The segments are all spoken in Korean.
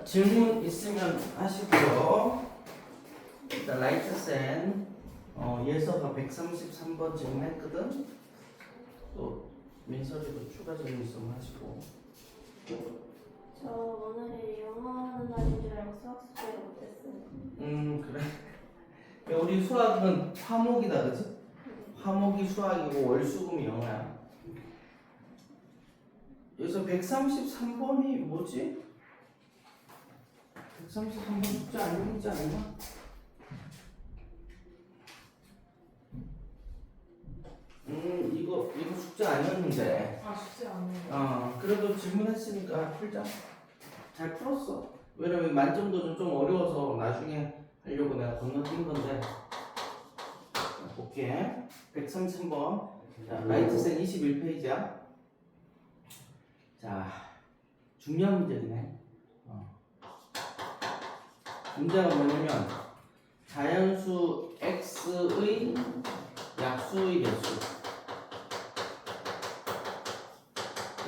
자, 질문 있으면 하시고요. 일단 라이트센 예서가 133번 질문했거든. 또 민서리도 추가 질문 있으면 하시고. 저 오늘이 영어하는 날인 줄 알고 수학 숙제를 못했어요. 그래. 우리 수학은 화목이다, 그치? 화목이 수학이고 월수금이 영어야. 여기서 133번이 뭐지? 133번 숙제 아니지 않나? 이거 숙제 아니었는데. 아 쉽지 않네요. 그래도 질문했으니까 풀자. 잘 풀었어. 왜냐면 만점도 좀 어려워서 나중에 하려고 내가 건너뛴 건데. 자, 볼게. 133번. 자, 라이트센 21페이지야. 자, 중요한 문제이네. 문제가 뭐냐면 자연수 x의 약수의 개수.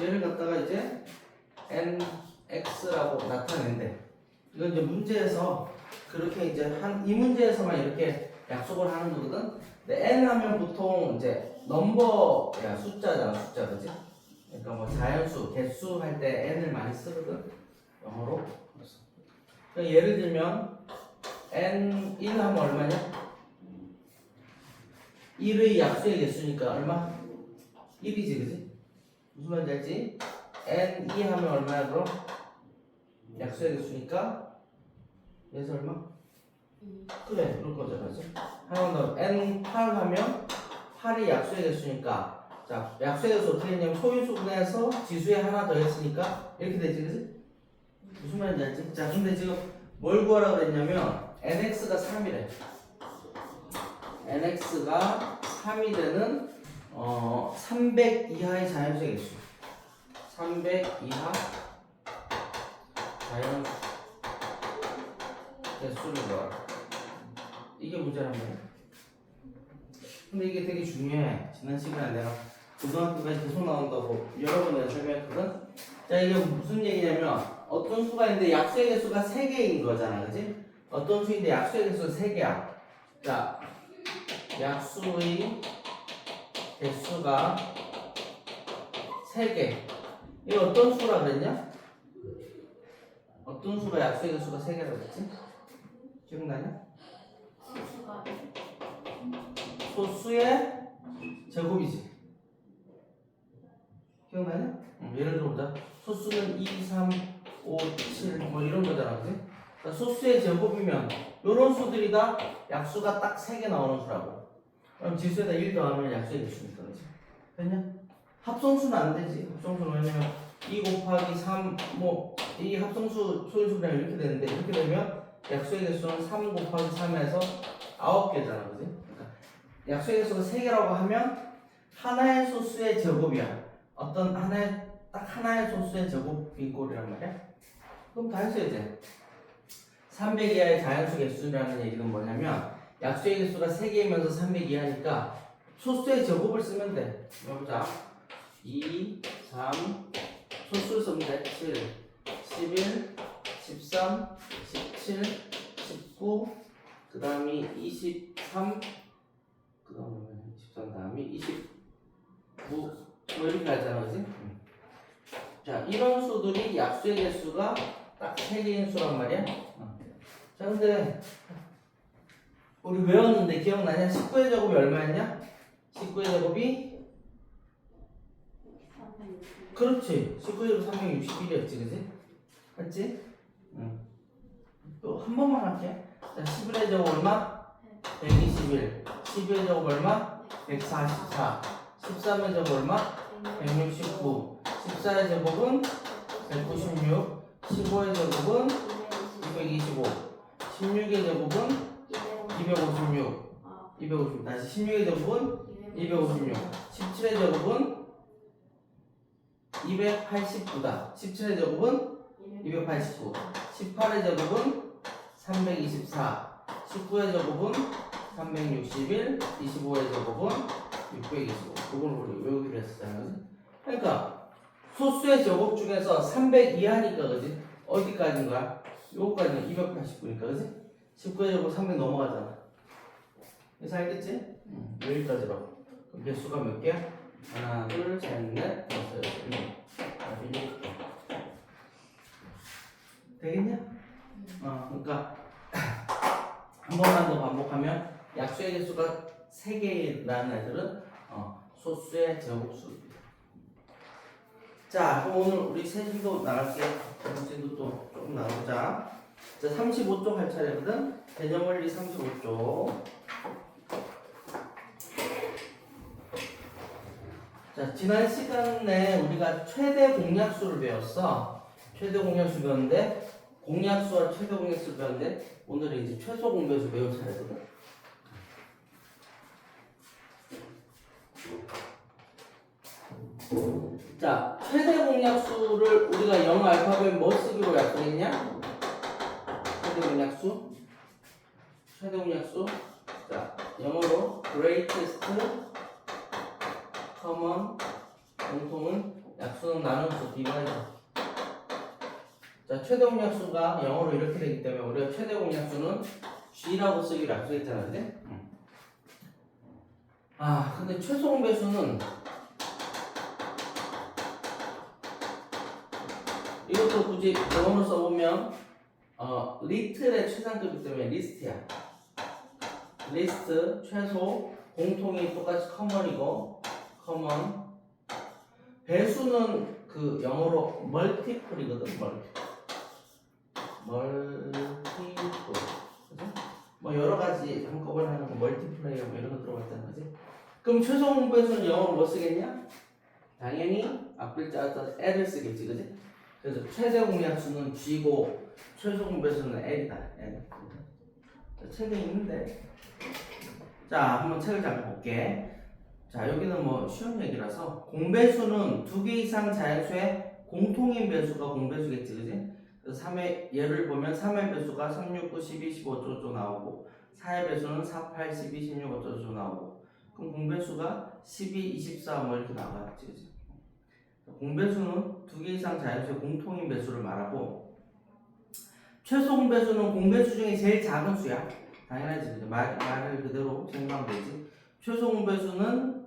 얘를 갖다가 이제 nx라고 나타낸대. 이건 이제 문제에서 그렇게 이제 이 문제에서만 이렇게 약속을 하는 거거든. 근데 n 하면 보통 이제 넘버야, 숫자잖아, 숫자, 그지? 그러니까 뭐 자연수, 개수 할 때 n을 많이 쓰거든, 영어로. 그래서 예를 들면 n 1 하면 얼마냐? 1의 약수의 개수니까 얼마? 1이지, 그지? 무슨 말인지 알지? n 2 하면 얼마야 그럼? 약수의 개수니까 얘에서 얼마? 그래, 그럴 거잖아, 그지? 하나 더 n 8 하면 8이 약수의 개수니까, 자, 약수의 개수 어떻게 했냐면 소인수분해서 지수에 하나 더 했으니까 이렇게 되지, 그지? 무슨 말인지 알지? 자, 근데 지금 뭘 구하라고 그랬냐면 nx가 3이래. nx가 3이 되는 300 이하의 자연수의 개수. 300 이하 자연수 개수를 구하라. 이게 문제란 말이야. 근데 이게 되게 중요해. 지난 시간에 내가 고등학교까지 계속 나온다고 여러 번 내가 설명했거든. 자, 이게 무슨 얘기냐면 어떤 수가 있는데 약수의 개수가 3개인 거잖아, 그지? 어떤 수인데 약수의 개수가 3개야. 자, 약수의 개수가 3개. 이거 어떤 수라 그랬냐? 어떤 수가 약수의 개수가 3개라고 그랬지? 기억나냐? 수가 소수의 제곱이지. 기억나냐? 예를 들어보자. 소수는 2, 3, 5, 7 뭐 이런 거잖아, 그지? 그러니까 소수의 제곱이면 요런 수들이 다 약수가 딱 3개 나오는 수라고. 그럼 지수에다 1 더하면 약수의 개수니까, 그지? 됐냐? 합성수는 안 되지. 합성수는 왜냐면 2 곱하기 3 뭐 이 합성수 소인수분해가 이렇게 되는데, 이렇게 되면 약수의 개수는 3 곱하기 3에서 9개잖아, 그지? 그러니까 약수의 개수가 3개라고 하면 하나의 소수의 제곱이야. 어떤 하나의 소수의 제곱이 꼴이란 말이야. 그럼 다 했어야 돼. 300 이하의 자연수 개수라는 얘기는 뭐냐면 약수의 개수가 3개이면서 300 이하니까 소수의 제곱을 쓰면 돼. 해보자. 2, 3, 소수를 쓰면 돼. 7, 11, 13, 17, 19, 그 다음이 23, 그 다음에 23 다음이 29, 뭐 이렇게 하잖아, 그지? 자, 이런 수들이 약수의 개수가 딱 3개인 수란 말이야. 자, 근데 우리 외웠는데 기억나냐? 19의 제곱이 얼마였냐? 19의 제곱이 360. 그렇지. 19의 제곱 361이었지, 그지? 맞지? 응. 또 한 번만 할게. 자, 11의 제곱 얼마? 121. 12의 제곱 얼마? 144. 13의 제곱 얼마? 169. 14의 제곱은 196. 15의 제곱은 225. 16의 제곱은 256. 256. 다시 16의 제곱은 256. 17의 제곱은 289다. 17의 제곱은 289. 18의 제곱은 324. 19의 제곱은 361. 25의 제곱은 625. 그걸 우리 외우기로 했었잖아요. 그러니까 소수의 제곱 중에서 300 이하니까, 그지? 어디까지인 거야? 요거까지는 289니까 그지? 19에 제곱 300 넘어가잖아. 그래서 알겠지? 여기까지로. 그럼 개수가 몇 개야? 하나, 둘, 셋, 넷, 다섯, 여섯, 일곱. 되겠냐? 그러니까 한 번만 더 반복하면 약수의 개수가 3개라는 애들은 소수의 제곱수입니다. 자, 그럼 오늘 우리 세진도 나갈게요. 세진도 또 조금 나가보자. 자, 35쪽 할 차례거든. 개념원리 35쪽. 자, 지난 시간에 우리가 최대 공약수를 배웠어. 최대 공약수 배웠는데, 공약수와 최대 공약수를 배웠는데, 오늘은 이제 최소 공배수 배울 차례거든. 자, 최대 공약수를 우리가 영어 알파벳 뭐 쓰기로 약속했냐? 최대 공약수. 최대 공약수. 자, 영어로 greatest common 공통은 약수는 나눔수 디바이더. 자, 최대 공약수가 영어로 이렇게 되기 때문에 우리가 최대 공약수는 G라고 쓰기로 약속했잖아, 근데? 근데 최소 공배수는 이것도 굳이 영어로 써보면 리틀의 최상급이기 때문에 리스트야. 리스트, 최소, 공통이 똑같이 커먼이고 커먼. 배수는 그 영어로 멀티플이거든. 멀티플. 그죠? 뭐 여러 가지 한꺼번에 하는 거 멀티플레이어 뭐 이런 거 들어가 있다는 거지. 그럼 최소 공배수는 영어로 뭐 쓰겠냐? 당연히 앞글자 L을 쓰겠지, 그지? 그래서 최대 공약수는 G고 최소 공배수는 L이다. L. 책에 있는데. 자, 한번 책을 잠깐 볼게. 자, 여기는 뭐 쉬운 얘기라서 공배수는 2개 이상 자연수의 공통인 배수가 공배수겠지, 그지? 그래서 3의 예를 보면 3의 배수가 3, 6, 9, 12, 15 어쩌고저쩌고 나오고 4의 배수는 4, 8, 12, 16 어쩌고저쩌고 나오고 그럼 공배수가 12, 24 뭐 이렇게 나가겠지, 그지? 공배수는 2개 이상 자연수의 공통인 배수를 말하고 최소 공배수는 공배수 중에 제일 작은 수야. 당연하지, 그죠? 말을 그대로 생각하면 되지. 최소 공배수는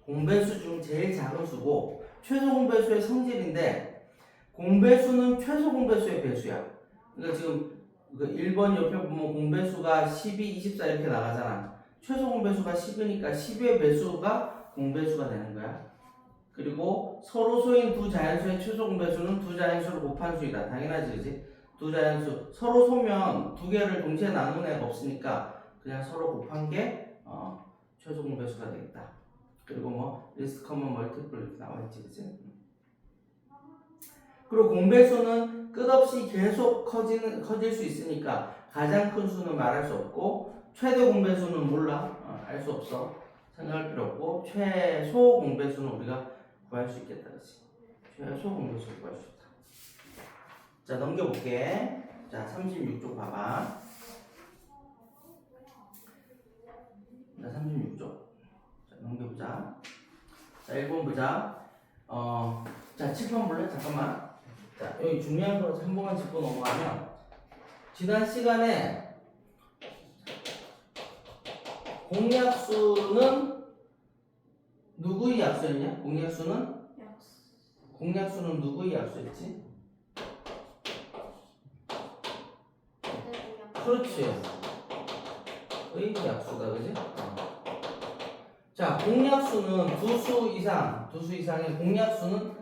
공배수 중 제일 작은 수고 최소 공배수의 성질인데 공배수는 최소 공배수의 배수야. 그러니까 지금 그 1번 옆에 보면 공배수가 12, 24 이렇게 나가잖아. 최소 공배수가 10이니까 10의 배수가 공배수가 되는 거야. 그리고 서로 소인 두 자연수의 최소 공배수는 두 자연수를 곱한 수이다. 당연하지, 그지? 두 자연수 서로 소면 두 개를 동시에 나누는 애가 없으니까 그냥 서로 곱한 게 최소 공배수가 되겠다. 그리고 뭐 리스트 커먼 멀티플 이렇게 나와있지, 그지? 그리고 공배수는 끝없이 계속 커질 수 있으니까 가장 큰 수는 말할 수 없고 최대 공배수는 몰라. 알 수 없어. 생각할 필요 없고 최소 공배수는 우리가 구할 수 있겠다, 그치? 최소 공배수를 구할 수 있다. 자, 넘겨볼게. 자, 36쪽 봐봐. 자, 36쪽. 자, 넘겨보자. 자, 1번 보자. 자, 7번 볼래? 잠깐만. 자, 여기 중요한 거 한 번만 짚고 넘어가면 지난 시간에 공약수는 누구의 약수였냐? 공약수는 누구의 약수였지? 그렇지. 의 약수다, 그지? 자, 공약수는 두 수 이상의 공약수는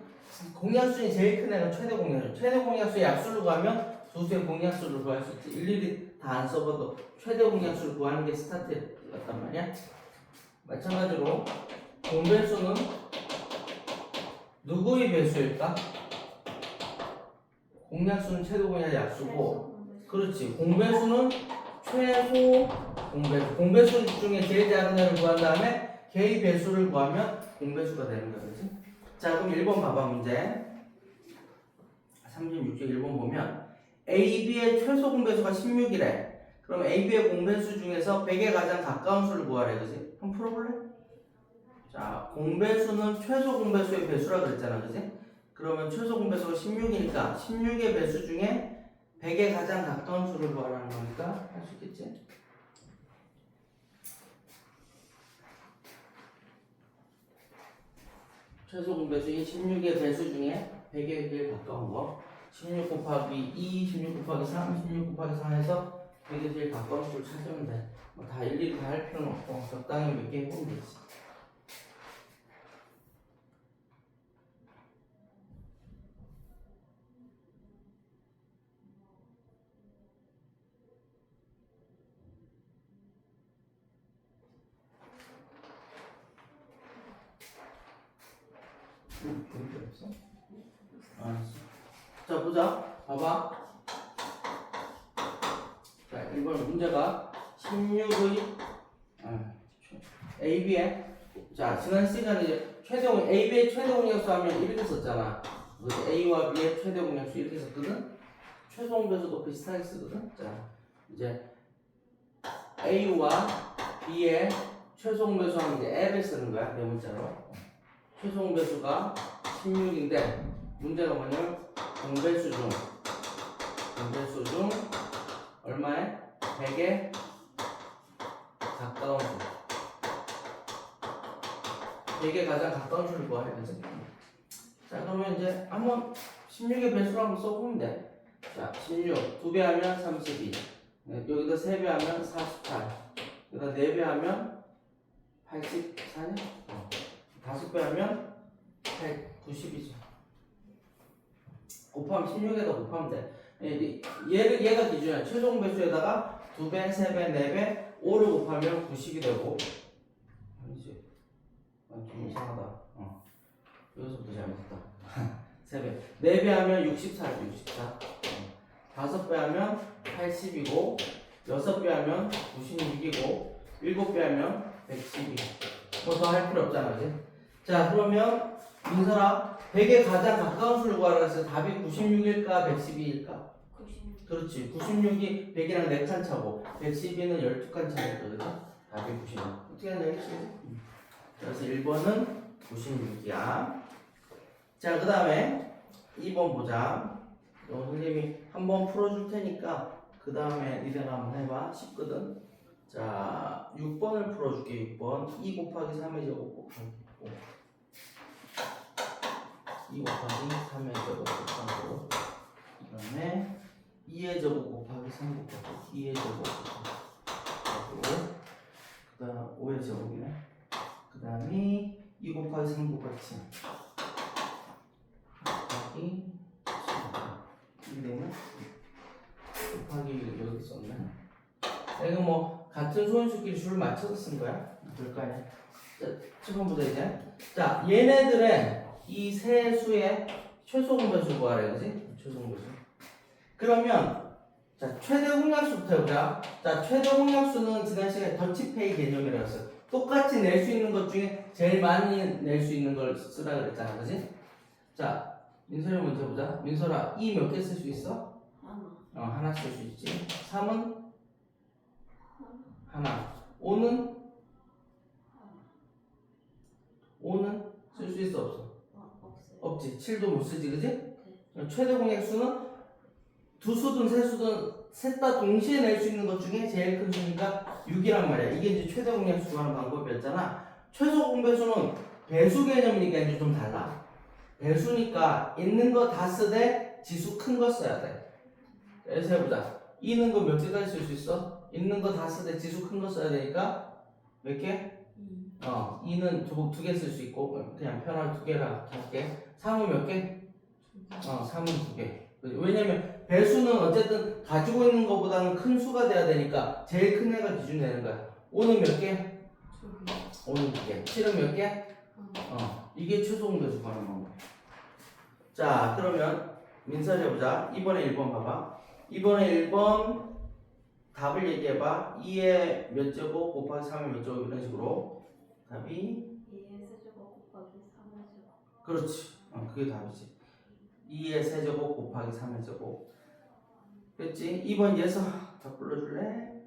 제일 큰 애가 최대 공약수. 최대 공약수의 약수를 구하면 두 수의 공약수를 구할 수 있지. 일일이 다 안 써봐도 최대 공약수를 구하는 게 스타트였단 말이야. 마찬가지로 공배수는 누구의 배수일까? 공약수는 최대 공약의 약수고, 그렇지. 공배수는 최소 공배수. 공배수 중에 제일 작은 애를 구한 다음에 걔의 배수를 구하면 공배수가 되는 거야, 그렇지? 자, 그럼 1번 봐봐, 문제. 36쪽 1번 보면 AB의 최소 공배수가 16이래. 그럼 AB의 공배수 중에서 100에 가장 가까운 수를 구하래, 그지? 한번 풀어볼래? 자, 공배수는 최소 공배수의 배수라 그랬잖아, 그지? 그러면 최소 공배수가 16이니까 16의 배수 중에 100에 가장 가까운 수를 구하라는 거니까 할 수 있겠지? 최소 공배수인 16의 배수 중에 100에 제일 가까운 거 16 곱하기 2, 16 곱하기 3, 16 곱하기 4에서 100에 제일 가까운 수를 찾으면 돼. 뭐 다 일일이 다 할 필요는 없고 적당히 몇 개 해보면 되지. 그런 게 없어? 알았어. 자 보자. 봐봐. 자 1번 문제가 16의 AB의 자 지난 시간에 이제 최대 AB의 최대 공약수 하면 이렇게 썼잖아. 그래서 A와 B의 최대 공약수 이렇게 썼거든. 최소 공배수도 비슷하게 쓰거든. 자 이제 A와 B의 최소 공배수 하면 이제 앱을 쓰는 거야 네 문자로. 최소 공배수가 16인데 문제가 뭐냐면 공배수 중 얼마에? 100에 가까운 수 100에 가장 가까운 수를 구하래 그지? 자 그러면 이제 한번 16의 배수로 한번 써보면 돼. 자 16 2배 하면 32 여기다 3배 하면 48 여기다 4배 하면 84냐? 5배 하면 190이죠. 곱하면 16에다 곱하면 돼. 얘가 기준이야. 최종 배수에다가 2배, 3배, 4배, 5를 곱하면 90이 되고 아니지. 좀 이상하다. 여기서부터 잘못했다. 3배. 4배 하면 64죠. 64. 5배 하면 80이고 6배 하면 96이고 7배 하면 112. 뭐 더 할 필요 없잖아. 그지? 자 그러면 민설아 100에 가장 가까운 수를 구하라 해서 답이 96일까 112일까? 96. 그렇지 96이 100이랑 4칸 차고 112는 12칸 차거든. 답이 96. 어떻게 하냐 이렇게. 그래서 1번은 96이야. 자 그 다음에 2번 보자. 선생님이 한번 풀어줄 테니까 그 다음에 니네가 한번 해봐. 쉽거든. 자 6번을 풀어줄게. 6번 2 곱하기 3의 제곱 곱하기 5 2 곱하기 3의 제곱 곱하기 그 다음에 2의 제곱 곱하기 3 곱하기 2의 제곱 곱하기 그 다음 5의 제곱이네. 그 다음에 2 곱하기 3 곱하기 7 곱하기 7 이되면 곱하기 여기 썼네. 이거 뭐 같은 소인수끼리 줄을 맞춰서 쓴 거야. 그럴 거 아니야. 자, 처음 보자 이제. 자, 얘네들의 이 세 수의 최소 공배수 구하래, 그지? 최소 공배수. 그러면 자 최대 공약수부터 해보자. 자, 최대 공약수는 지난 시간에 더치페이 개념이라고 했어. 똑같이 낼 수 있는 것 중에 제일 많이 낼 수 있는 걸 쓰라 그랬잖아, 그지? 자, 민설이 먼저 보자. 민설아, 이 몇 개 쓸 수 있어? 하나. 하나 쓸 수 있지. 3은 하나. 5는? 5는 쓸 수 있어 없어? 없어요. 없지. 7도 못 쓰지 그지? 최대 공약수는 두 수든 세 수든 셋 다 동시에 낼 수 있는 것 중에 제일 큰 수니까 6이란 말이야. 이게 이제 최대 공약수 구하는 방법이었잖아. 최소 공배수는 배수 개념이니까 이제 좀 달라. 배수니까 있는 거 다 쓰되 지수 큰 거 써야 돼. 그래서 해보자. 있는 거 몇 개까지 쓸 수 있어? 있는 거 다 쓰되 지수 큰 거 써야 되니까 몇 개? 2는 두 개 쓸 수 있고 그냥 편하게 두 개라 할게. 3은 몇 개? 3은 두 개. 왜냐면 배수는 어쨌든 가지고 있는 것보다는 큰 수가 돼야 되니까 제일 큰 애가 기준 되는 거야. 5는 몇 개? 5는 두 개. 7은 몇 개? 이게 최소 공배수 구하는 방법. 자 그러면 민설이 해보자. 이번에 1번 봐봐. 이번에 1번 답을 얘기해봐. 2의 몇 제곱 곱하기 3의 몇 제곱 이런 식으로 답이 2의 세제곱 곱하기 3의 제곱. 그렇지. 그게 답이지. 2의 세제곱 곱하기 3의 제곱. 그렇지. 2번 예서 다 불러줄래?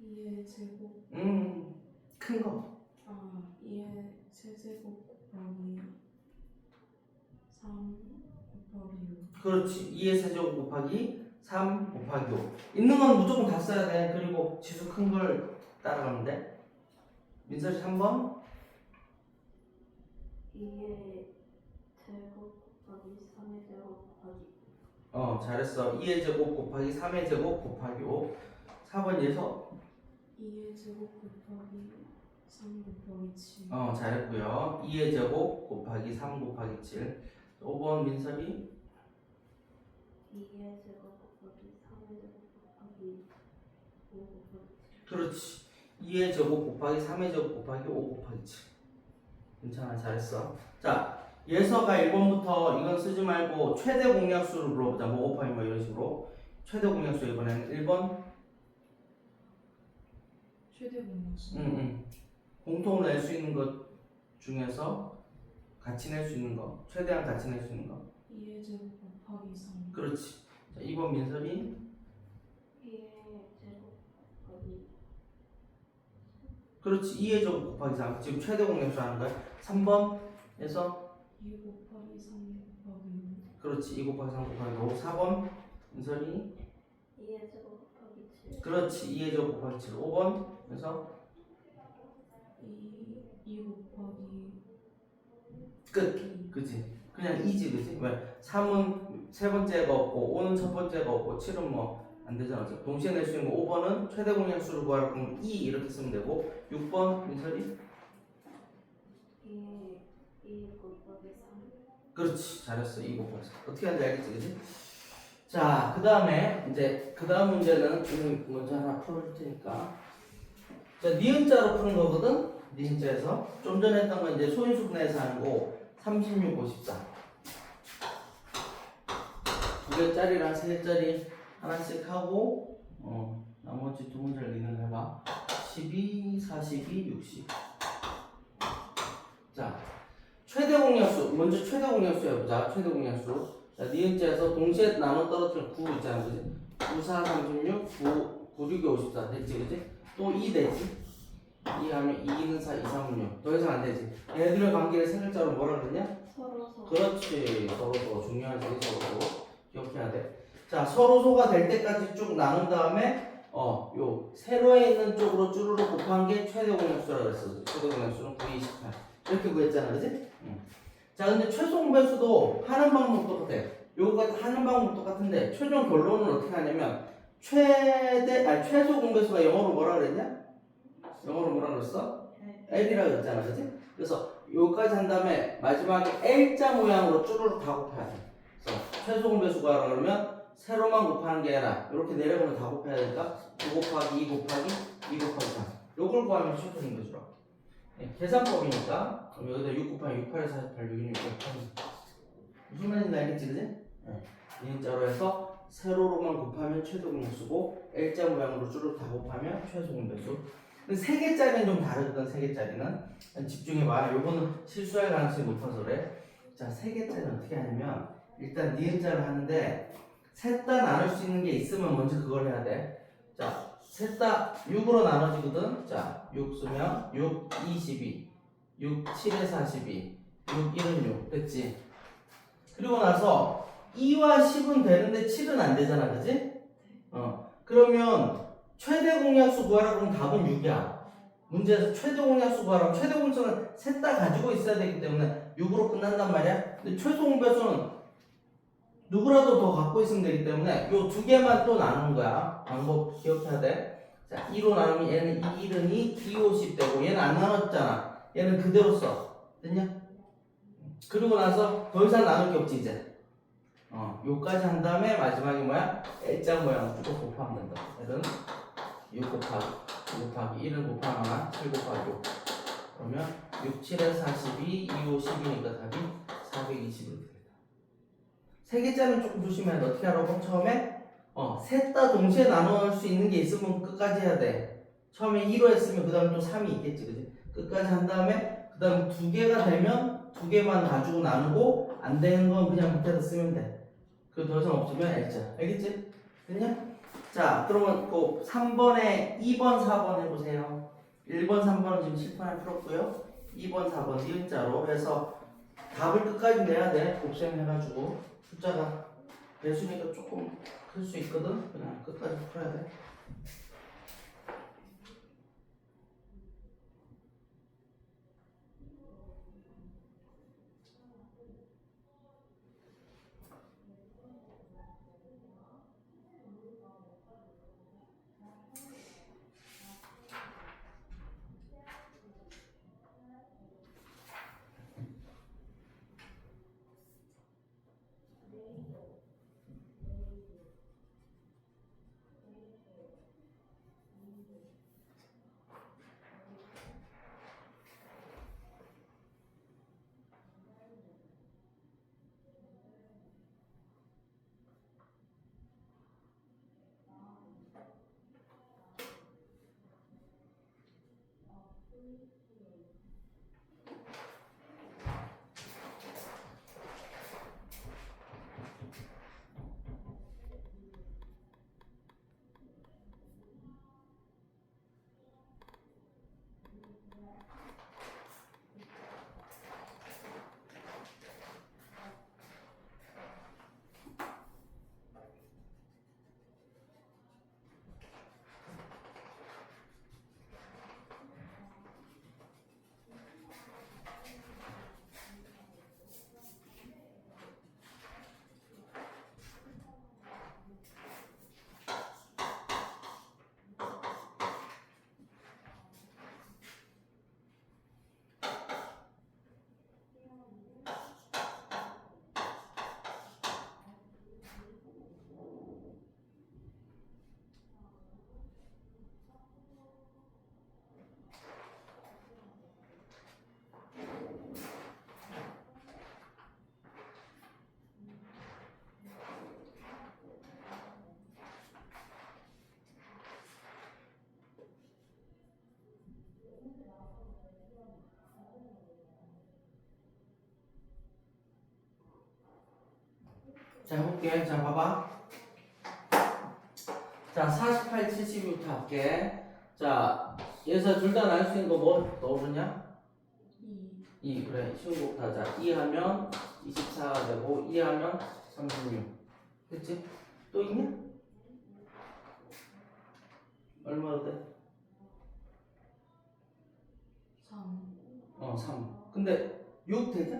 2의 제곱 큰 거. 2의 세제곱 곱하기 3 곱하기 6 그렇지. 2의 세제곱 곱하기 3 곱하기 5. 있는 건 무조건 다 써야 돼. 그리고 지수 큰 걸 따라가면 돼. 민설이 3번. 2의 제곱 곱하기 3의 제곱 곱하기 잘했어. 2의 제곱 곱하기 3의 제곱 곱하기 5. 4번 예서. 2의 제곱 곱하기 3 곱하기 7 잘했고요. 2의 제곱 곱하기 3 곱하기 7. 5번 민설이. 2의 제곱 곱하기 3의 제곱 곱하기 5 곱하기 7 그렇지. 2의 제곱 곱하기 3의 제곱 곱하기 5 곱하기 7. 괜찮아. 잘했어. 자, 예서가 1번부터 이건 쓰지 말고 최대 공약수를 물어보자. 뭐 곱하기 뭐 이런 식으로. 최대 공약수 이번에는 1번. 최대 공약수 공통으로 낼 수 있는 것 중에서 같이 낼 수 있는 거. 최대한 같이 낼 수 있는 거. 2의 제곱 곱하기 3 그렇지. 자, 2번 민설이. 2의 제곱 곱하기 그렇지. 2의 제곱 곱하기 3. 지금 최대 공약수 하는 거야. 3번에서 2 곱하기 3 곱하기 그렇지. 2 곱하기 3 곱하기 5. 4번 민설이. 2의 제곱 곱하기 7 그렇지. 2의 제곱 곱하기 7. 5번에서 2 곱하기 끝. 그지? 그냥 2지, 그지? 왜? 3은 세 번째가 없고 5는 첫 번째가 없고 7은 뭐 안 되잖아. 동시에 낼 수 있는 거 5번은 최대 공약수를 구하라 그러면 2 이렇게 쓰면 되고 6번 민설이. 2 곱하기 3 그렇지. 잘했어. 2 곱하기 3. 어떻게 하는지 알겠지, 그지? 자, 그 다음에 이제 그 다음 문제는 먼저 하나 풀어줄 테니까. 자, 니은자로 푸는 거거든. 니은자에서 좀 전에 했던 건 이제 소인수분해서 하는 거 36, 54. 2개짜리랑 3개짜리 하나씩 하고 나머지 두 문제를 니는 해봐. 12, 42, 60. 자, 최대 공약수 먼저 최대 공약수 해보자. 최대 공약수. 자, 니은자에서 동시에 나눠 떨어뜨린 9 있잖아, 그지? 9, 4, 36, 9, 6, 54 됐지, 그지? 또 2 되지? 2 하면 2는 4, 2, 3은 6. 더 이상 안 되지. 얘들의 관계를 세 글자로 뭐라 그러냐? 서로서 그렇지. 서로소. 중요하지. 서로소. 기억해야 돼. 자, 서로소가 될 때까지 쭉 나눈 다음에 요 세로에 있는 쪽으로 쭈루루 곱한 게 최대 공약수라고 그랬어. 최대 공약수는 9, 2, 18. 이렇게 구했잖아, 그지? 자, 근데 최소 공배수도 하는 방법 똑같아. 요거 하는 방법 똑같은데 최종 결론은 어떻게 하냐면 최소 공배수가 영어로 뭐라 그랬냐? 영어로 뭐라 그랬어? L이라 그랬잖아, 그지? 그래서 여기까지 한 다음에 마지막에 L자 모양으로 쭈루루 다 곱해야 돼. 그래서 최소 공배수가 그러면 세로만 곱하는 게 아니라 이렇게 내려가면 다 곱해야 되니까 9 곱하기 2 곱하기 2 곱하기 3. 요걸 구하면 최소 공배수라고. 계산법이니까 그럼 여기다 6 곱하기 6, 8, 48, 6, 6, 8 무슨 말인지 알겠지, 그지? 니은자로 해서 세로로만 곱하면 최소 공배수고 L자 모양으로 줄을 다 곱하면 최소 공배수. 근데 3개짜리는 좀 다르거든. 3개짜리는 집중해봐. 요거는 실수할 가능성이 높아서 그래. 자, 3개짜리는 어떻게 하냐면 일단 니은자를 하는데 셋 다 나눌 수 있는 게 있으면 먼저 그걸 해야 돼. 자, 셋 다 6으로 나눠지거든. 자, 6 쓰면 6, 22, 6, 7에 42, 6, 1은 6 됐지? 그리고 나서 2와 10은 되는데 7은 안 되잖아, 그지? 그러면 최대 공약수 구하라 그러면 답은 6이야. 문제에서 최대 공약수 구하라면 최대 공약수는 셋 다 가지고 있어야 되기 때문에 6으로 끝난단 말이야. 근데 최소 공배수는 누구라도 더 갖고 있으면 되기 때문에 요 두 개만 또 나누는 거야. 방법 기억해야 돼. 자, 2로 나누면 얘는 2, 1은 2, 2, 50 되고 얘는 안 나눴잖아. 얘는 그대로 써. 됐냐? 그리고 나서 더 이상 나눌 게 없지 이제. 요까지 한 다음에 마지막에 뭐야? L자 모양을 쭉 곱하면 된다. 얘는 6 곱하기 2 곱하기 1을 곱하면 7 곱하기 5. 그러면 6, 7에 42, 2, 5, 10이니까 답이 420으로 되겠다. 3개짜리는 조금 조심해야 돼. 어떻게 하라고? 처음에 셋 다 동시에 나눌 수 있는 게 있으면 끝까지 해야 돼. 처음에 2로 했으면 그 다음에 또 3이 있겠지, 그지? 끝까지 한 다음에 그 다음 2개가 되면 2개만 가지고 나누고 안 되는 건 그냥 밑에다 쓰면 돼. 그 더 이상 없으면 L자. 알겠지? 됐냐? 자, 그러면 그 3번에 2번, 4번 해보세요. 1번, 3번은 지금 실판에 풀었고요. 2번, 4번 니은자로 해서 답을 끝까지 내야 돼. 곱셈해가지고 숫자가 배수니까 조금 클 수 있거든. 그냥 끝까지 풀어야 돼. 자, 해볼게. 자, 봐봐. 자, 48, 72부터 할게. 자, 여기서 둘 다 나눌 수 있는 거 뭐 떠오르냐? 2. 그래. 쉬운 거부터 하자. 2 하면 24가 되고, 2 하면 36. 됐지? 또 있냐? 얼마로 돼? 3. 3. 근데 6 되냐?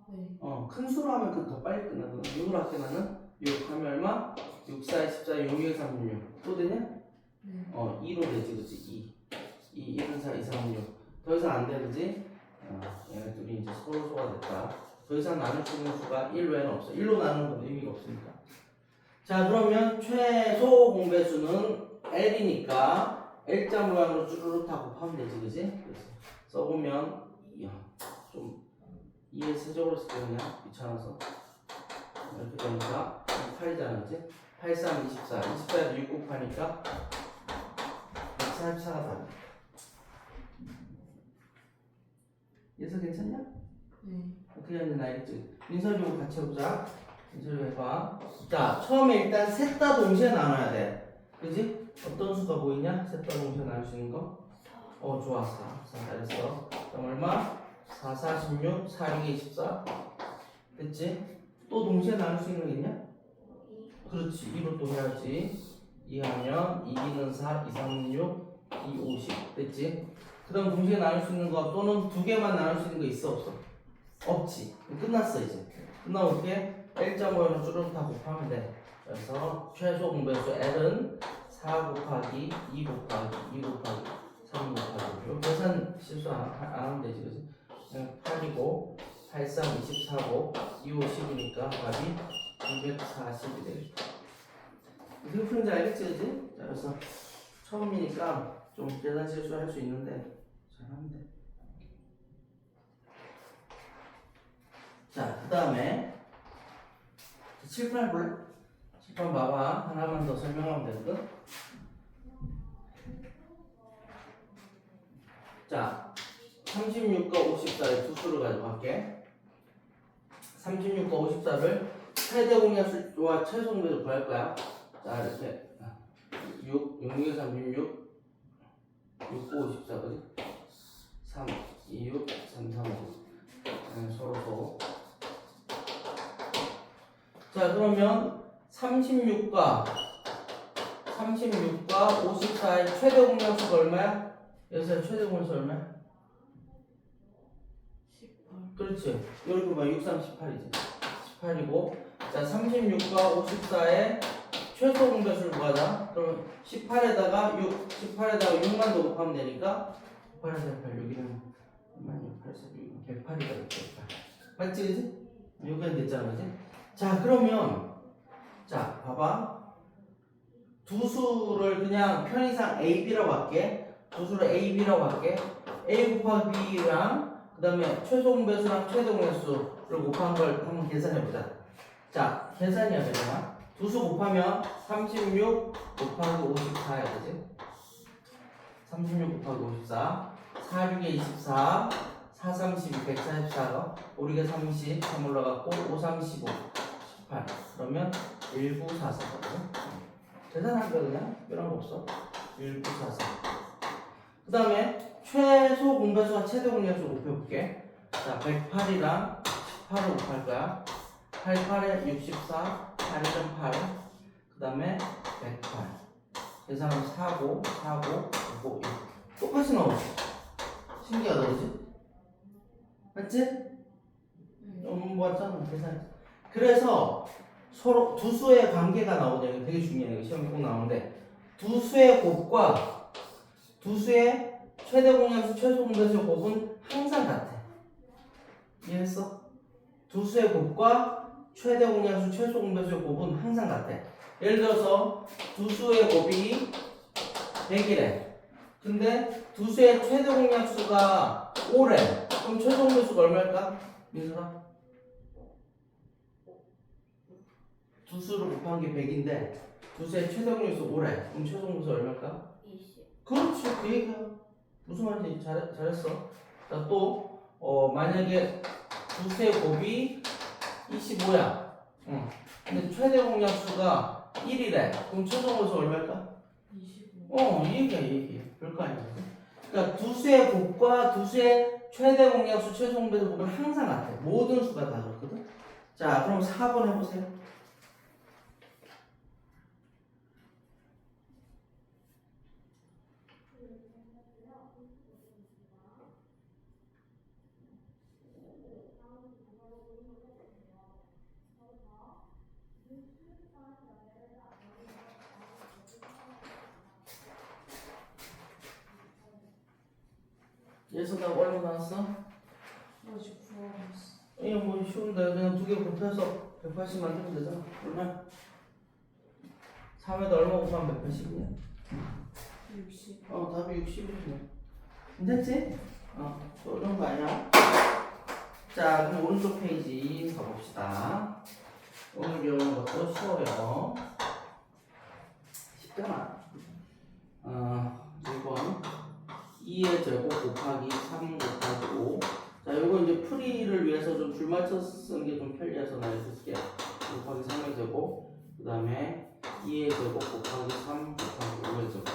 네. 큰 수로 하면 그 더 빨리 끝나거든. 6으로 할게 나는. 6 하면 얼마? 6, 4, 14, 6, 6, 36. 또 되냐? 네. 2로 되지, 그치? 2, 1, 4, 2, 3, 6. 더 이상 안 돼, 그치? 얘네 둘이 이제 서로 소가 됐다. 더 이상 나눌 수 있는 수가 1 외에는 없어. 1로 나누는 건 의미가 없으니까. 자, 그러면 최소 공배수는 L이니까 L자 모양으로 쭈루룩 다 곱하면 되지, 그치? 그래서 써보면, 좀 이해 세적으로 쓸게 그냥 귀찮아서. 이렇게 되니까 8이잖아, 그치? 8, 3, 24. 24에도 6 곱하니까 144가 답이야. 얘서 괜찮냐? 네. 어떻게 하는지 알겠지? 민설이하고 같이 해보자. 민설이 해봐. 자, 처음에 일단 셋 다 동시에 나눠야 돼. 그지? 어떤 수가 보이냐? 셋 다 동시에 나눌 수 있는 거? 좋아. 4 잘했어. 그럼 얼마? 4, 46, 4, 6, 24. 됐지? 또 동시에 나눌 수 있는 거 있냐? 그렇지. 2로 또 해야지. 2 하면 2는 4, 2, 3, 6, 2, 50. 됐지? 그 다음 동시에 나눌 수 있는 거 또는 두 개만 나눌 수 있는 거 있어 없어? 없지. 끝났어 이제. 끝나면 어떻게? L자 모양으로 쭈르륵 다 곱하면 돼. 그래서 최소 공배수 L은 4 곱하기 2 곱하기 2 곱하기 3 곱하기 요 계산 실수 안 하면 되지 그지? 그냥 8이고 8, 3, 24고 2, 50이니까 답이 240이 되겠다. 어떻게 푸는지 알겠지 그지? 자, 그래서 처음이니까 좀 계산 실수할 수 있는데 잘하면 돼. 자, 그 다음에 7, 8 볼래? 7, 8 봐봐. 하나만 더 설명하면 되거든. 자, 36과 54의 두 수를 가지고 할게. 36과 54를 최대 공약수와 최소 공배를 구할 거야. 자, 이렇게 6, 6, 36, 6, 9, 54, 그지? 3, 2, 6, 3, 3, 5. 서로. 자, 그러면 36과 54의 최대 공약수가 얼마야? 여기서 최대 공약수 얼마야? 18. 그렇지. 이렇게 봐. 6, 3, 18이지. 18이고. 자, 36과 54의 최소 공배수를 구하자. 그러면 18에다가 6만 더 곱하면 되니까 18에서 8, 여기는 18에서 6, 108이다. 108. 맞지? 그지? 여기까지 됐잖아. 그지? 자, 그러면 자, 봐봐. 두 수를 그냥 편의상 A, B라고 할게. 두 수를 A, B라고 할게. A 곱하기 B랑 그 다음에 최소 공배수랑 최대 공배수를 곱한 걸 한번 계산해보자. 자, 계산이야, 되잖아. 두 수 곱하면 36 곱하기 54 해야 되지? 36 곱하기 54. 4, 6에 24. 4, 32, 144가 우리가 30, 3 올라갔고 5, 3, 15, 18. 그러면 1944거든. 계산한 거 그냥 이런 거 없어. 1944. 그 다음에 최소 공배수와 최대 공배수 곱해볼게. 자, 108이랑 18을 곱할 거야. 88에 64, 8.8. 그 다음에 108. 계산하면 4고, 5, 1. 똑같이 나오지. 신기하다, 그지? 맞지? 뭐 왔잖아, 계산. 그래서 서로 두 수의 관계가 나오죠. 이거 되게 중요해요. 시험에 꼭 나오는데 두 수의 곱과 두 수의 최대 공약수, 최소 공배수의 곱은 항상 같아. 이해했어? 두 수의 곱과 최대 공약수, 최소 공배수의 곱은 항상 같아. 예를 들어서 두 수의 곱이 100이래. 근데 두 수의 최대 공약수가 5래. 그럼 최소 공배수가 얼마일까? 민수라? 두 수를 곱한 게 100인데 두 수의 최대 공약수 5래. 그럼 최소 공배수 얼마일까? 20. 그렇지, 그 얘기야. 무슨 말인지 잘했어. 자, 또 만약에 두 수의 곱이 25야. 응. 근데 최대 공약수가 1이래. 그럼 최소 공배수 얼마일까? 25. 이 얘기야. 별거 아니야. 그러니까 두 수의 곱과 두 수의 최대 공약수, 최소 공배수 곱은 항상 같아. 모든 수가 다 그렇거든. 자, 그럼 4번 해보세요. 얘에서 나 얼마 나왔어? 아직 구하고 있어. 이거 뭐 쉬운데 그냥 두 개 곱해서 180 만들면 되잖아. 얼마? 3에다 얼마 곱하면 180이냐? 60. 답이 60이네. 괜찮지? 또 어려운 거 아니야? 자, 그럼 오른쪽 페이지 가봅시다. 오늘 배우는 것도 쉬워요. 쉽잖아. 1번 2의 제곱 곱하기 3 곱하기 5. 자, 요거 이제 풀이를 위해서 좀 줄 맞춰서 쓰는 게 좀 편리해서 나 이렇게 쓸게. 곱하기 3의 제곱, 그 다음에 2의 제곱 곱하기 3 곱하기 5의 제곱. 자,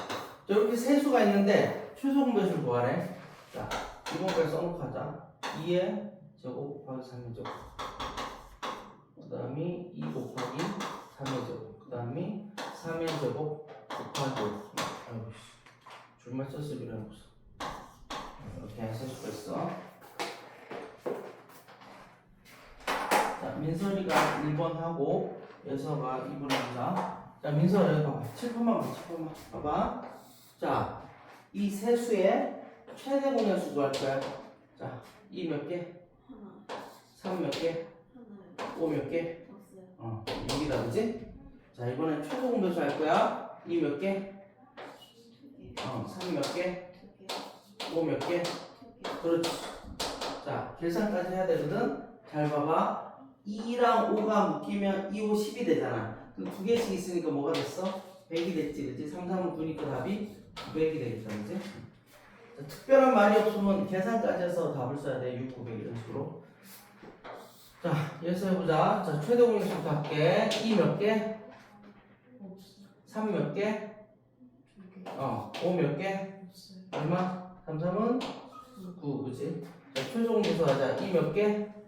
이렇게 세 수가 있는데 최소 공배수를 구하래. 자, 이번까지 써놓고 하자. 2의 제곱 곱하기 3의 제곱. 그 다음에 2 곱하기 3의 제곱. 그 다음에 3의 제곱 곱하기 5. 아이고, 줄 맞춰 쓰기로 해놓고서. 이렇게 세 수가 있어. 자, 민설이가 1번 하고 예서가 2번 합니다. 자, 민설아 여기 봐봐. 7번만 봐. 7번만 봐봐. 자, 이 세 수의 최대 공약수 구할 거야. 자, 2 몇 개? 하나. 3 몇 개? 하나요. 5 몇 개? 없어요. 6이다, 그지? 자, 이번엔 최소 공배수 할 거야. 2 몇 개? 2개. 3 몇 개? 2개. 5 몇 개? 2개. 그렇지. 자, 계산까지 해야 되거든. 잘 봐봐. 2랑 5가 묶이면 2, 5, 10이 되잖아. 그럼 두 개씩 있으니까 뭐가 됐어? 100이 됐지, 그지? 3, 3은 9니까 답이 900이 되겠다, 그지? 자, 특별한 말이 없으면 계산까지 해서 답을 써야 돼. 6, 900 이런 식으로. 자, 예서 해보자. 자, 최대 공약수부터 할게. 2 몇 개? 없어. 3 몇 개? 2개. 5 몇 개? 없어요. 얼마? 3, 3은 9, 그지? 자, 최소 공배수 하자. 2 몇 개? 2개.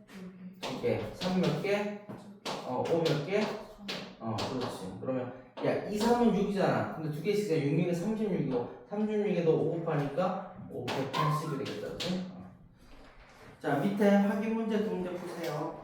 2개. 3 몇 개? 2개. 5 몇 개? 그렇지. 그러면 야 2, 3은 6이잖아. 근데 두 개씩 6, 6에 36이고 36에도 5 곱하니까 5, 180이 되겠다. 그치? 자 밑에 확인 문제 두 문제 푸세요.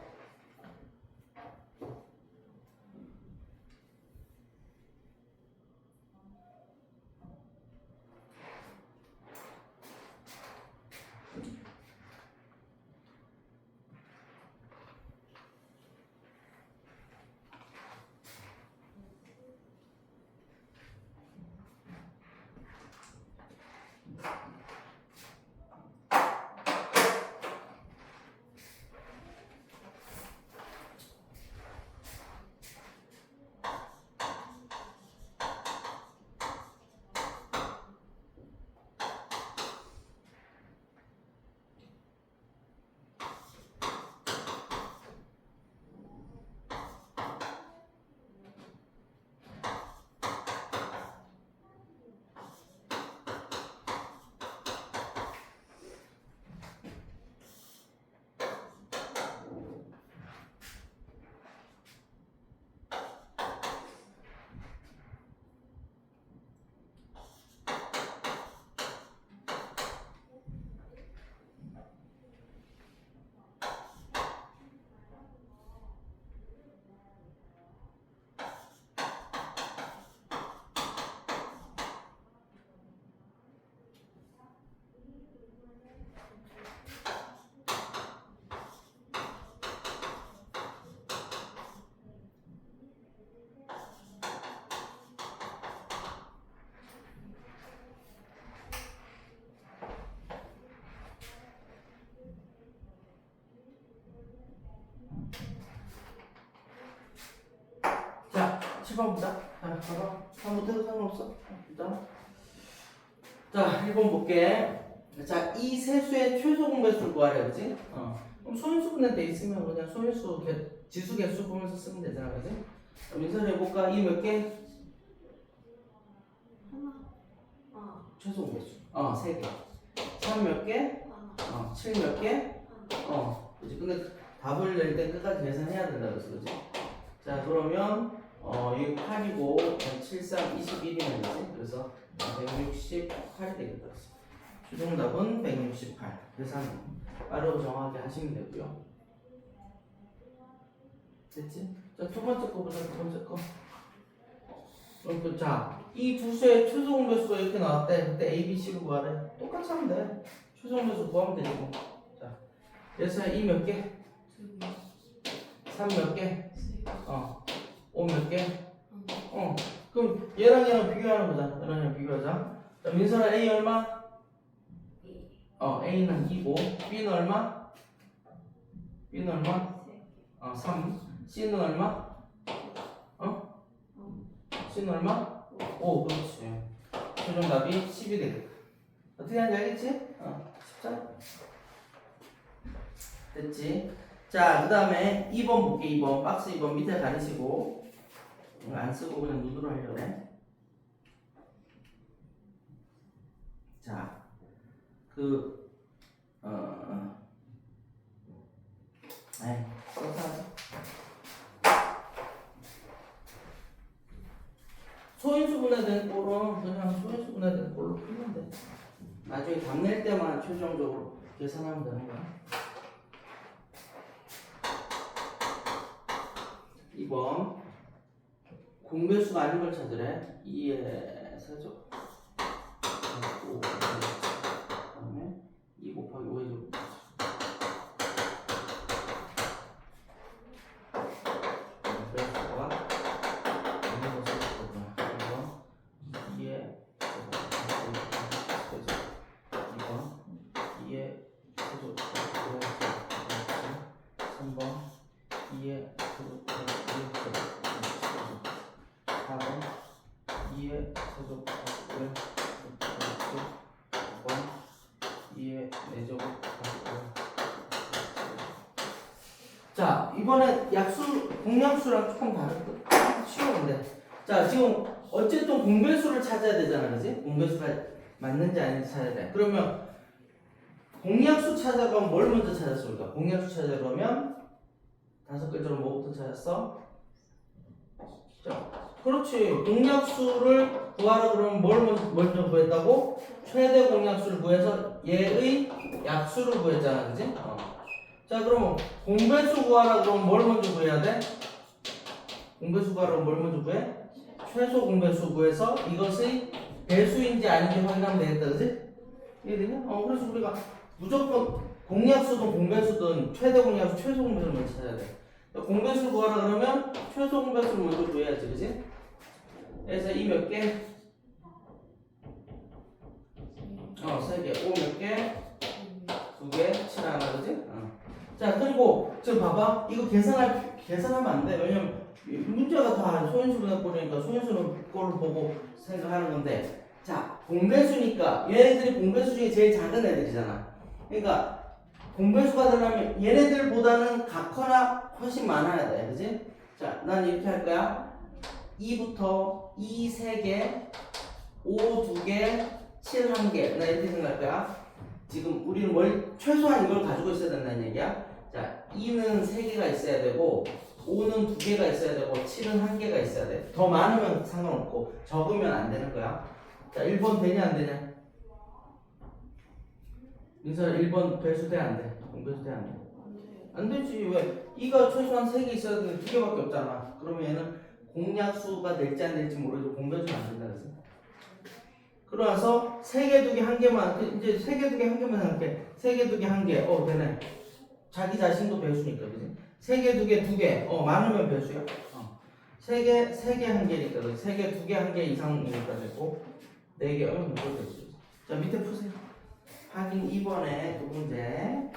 자 7번 보자. 자 봐봐. 3부터 해도 상관없어. 일단 자 1번 볼게. 자 이 세수의 최소 공배수를 구하래. 그치? 그럼 소인수 분해 돼 있으면 그냥 소인수 지수 개수 보면서 쓰면 되잖아. 그치? 그럼 인사를 해볼까? 이 몇 개? 하나. 최소 공배수 3개. 3 몇 개? 하나. 7 몇 개? 그치? 근데 답을 낼 때 끝까지 계산해야 된다. 그래서 그치? 자 그러면 이게 8이고 7, 3, 21이면 되지? 그래서 168이 되겠다. 최종답은 168. 계산 빠르고 정확하게 하시면 되고요. 됐지? 자, 두 번째 거 보자. 두 번째 거. 그럼 자, 이 두 수의 최소 공배수가 이렇게 나왔대. 그때 A, B, C를 구하래. 똑같이 하면 돼. 최소 공배수 구하면 되지 뭐. 자, 그래서 이 몇 개? 3 몇 개? 5 몇 개? 그럼 얘랑 얘랑 비교하는 거잖아. 얘랑 얘랑 비교하자. 자, 민설아 A 얼마? A는 2고 B는 얼마? B는 얼마? 3. C는 얼마? C는 얼마? 5. 그렇지. 최종 답이 10이 되겠다. 어떻게 하는지 알겠지? 쉽잖아. 됐지? 자, 그 다음에 2번 볼게. 2번 박스 2번 밑에 가리시고 안 쓰고 그냥 누드로 하려네. 자, 소인수 분해된 꼴은 그냥 소인수 분해된 꼴로 풀면 돼. 나중에 답 낼 때만 최종적으로 계산하면 되는 거야. 2번 공배수가 아닌 걸 찾으래. 2의 세제곱 5 그다음에 2 곱하기 5의 제곱 배수가 있는 것을 보자. 2번 2의 세제곱 2번 2의 세제곱 3번 2의 세제곱 4번 2의 세제곱 5번 2의 4제곱. 자 이번에 약수 공약수랑 조금 다른 쉬운데 자 지금 어쨌든 공배수를 찾아야 되잖아. 그지? 공배수가 맞는지 아닌지 찾아야 돼. 그러면 공약수 찾아가면 뭘 먼저 찾았습니까? 공약수 찾아가면 다섯 글자로 뭐부터 찾았어? 자, 그렇지. 공약수를 구하라 그러면 뭘 먼저 구했다고? 최대 공약수를 구해서 얘의 약수를 구했잖아, 그지? 자, 그러면 공배수 구하라 그러면 뭘 먼저 구해야 돼? 공배수 구하라 그러면 뭘 먼저 구해? 최소 공배수 구해서 이것의 배수인지 아닌지 확인하면 되겠다, 그지? 이해되냐? 그래서 우리가 무조건 공약수든 공배수든 최대 공약수, 최소 공배수를 먼저 찾아야 돼. 공배수 구하라 그러면 최소 공배수를 먼저 구해야지, 그지? 그래서 이 몇 개? 세 개. 5 몇 개? 2개, 7 하나, 그지? 자, 그리고 지금 봐봐. 이거 계산하면 안 돼. 왜냐면 문제가 다 소인수분해 보니까 소인수는 그걸 보고 생각하는 건데. 자, 공배수니까 얘네들이 공배수 중에 제일 작은 애들이잖아. 그러니까 공배수가 되려면 얘네들보다는 같거나 훨씬 많아야 돼, 그지? 자, 난 이렇게 할 거야. 2부터 2 3개, 5 2개, 7 1개. 나 이렇게 생각할 거야. 지금 우리는 최소한 이걸 가지고 있어야 된다는 얘기야. 자, 2는 3개가 있어야 되고, 5는 2개가 있어야 되고, 7은 1개가 있어야 돼. 더 많으면 상관없고, 적으면 안 되는 거야. 자, 1번 되냐, 안 되냐? 민설아, 1번 배수 돼, 안 돼? 공배수 돼, 안 돼? 안 되지. 왜? 2가 최소한 3개 있어야 되는데 2개밖에 없잖아. 그러면 얘는 공약수가 될지 안 될지 모르죠. 공배수는 안 된다 그랬어. 그러면서 3개, 2개, 1개만, 이제 3개, 2개, 1개만 생각해. 3개, 2개, 1개. 되네. 자기 자신도 배수니까, 그지? 3개, 2개, 2개. 많으면 배수야. 3개, 3개, 1개니까, 그지? 3개, 2개, 1개 이상이니까 됐고, 4개, 뭘 배수. 자, 밑에 푸세요. 확인 2번에 두 문제.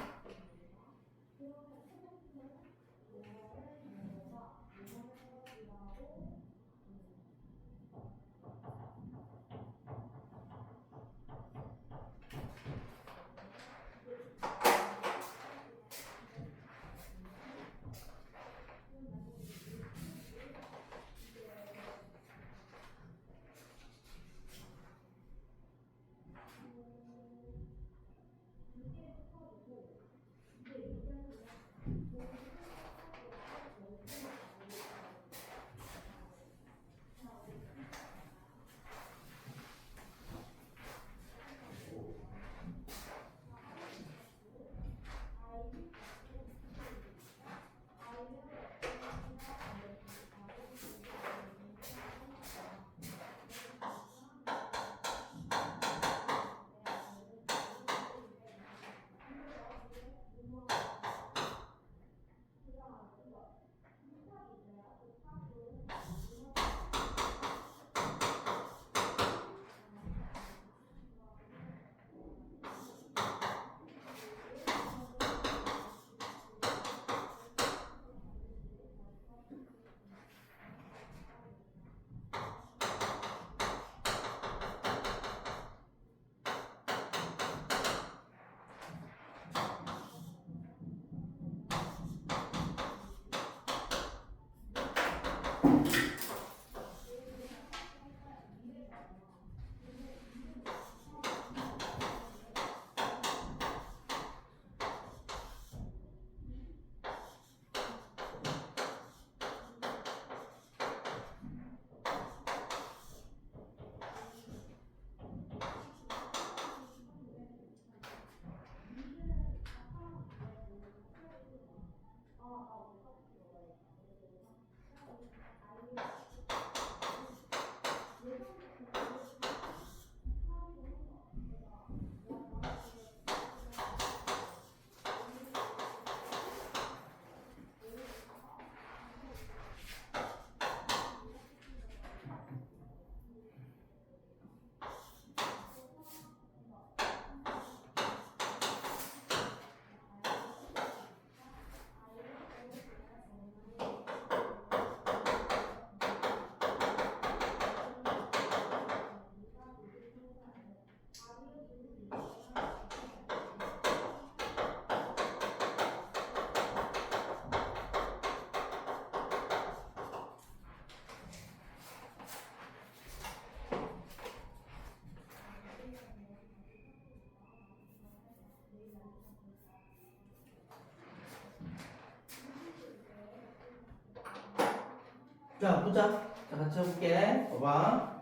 자, 보자. 자, 같이 해볼게. 봐봐.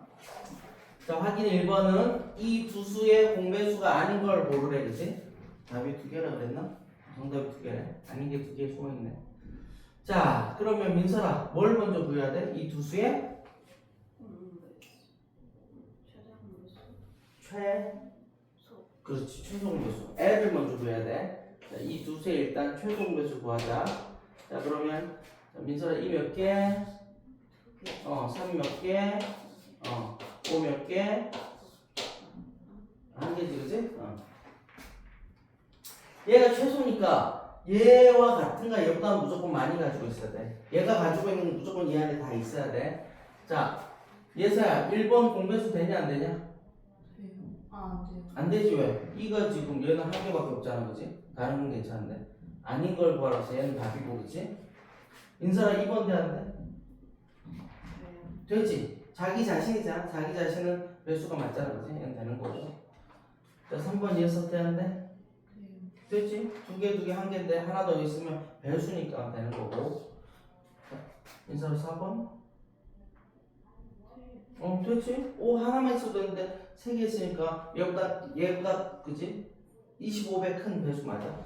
자, 확인 1번은 이 두 수의 공배수가 아닌 걸 고르래, 그치? 답이 두 개라 그랬나? 정답이 두 개래. 아닌 게 두 개 숨어있네. 자, 그러면 민설아, 뭘 먼저 구해야 돼? 이 두 수의 그렇지, 최소 공배수. L을 먼저 구해야 돼. 자, 이 두 수의 일단 최소 공배수 구하자. 자, 그러면 자, 민설아, 이 몇 개? 3 몇 개? 5 몇 개? 한 개지, 그지? 얘가 최소니까 얘와 같은가 얘보다는 무조건 많이 가지고 있어야 돼. 얘가 가지고 있는 건 무조건 얘 안에 다 있어야 돼. 자, 예서야 1번 공배수 되냐 안 되냐? 돼요. 아, 안 돼요. 안 되지 왜? 이거 지금 얘는 한 개밖에 없잖아, 그지? 다른 건 괜찮은데 아닌 걸 구하라서 얘는 답이고, 그지? 인설아 2번 돼 안 돼? 되지? 자기 자신이잖아. 자기 자신은 배수가 맞잖아, 그지? 얘는 되는 거고. 자, 3번 예서 돼 안 돼? 돼요. 됐지? 두 개, 한 개인데 하나 더 있으면 배수니까 되는 거고. 자, 인사로 4번? 됐지? 오, 하나만 있어도 되는데 세 개 있으니까 얘보다 그지? 25배 큰 배수 맞아.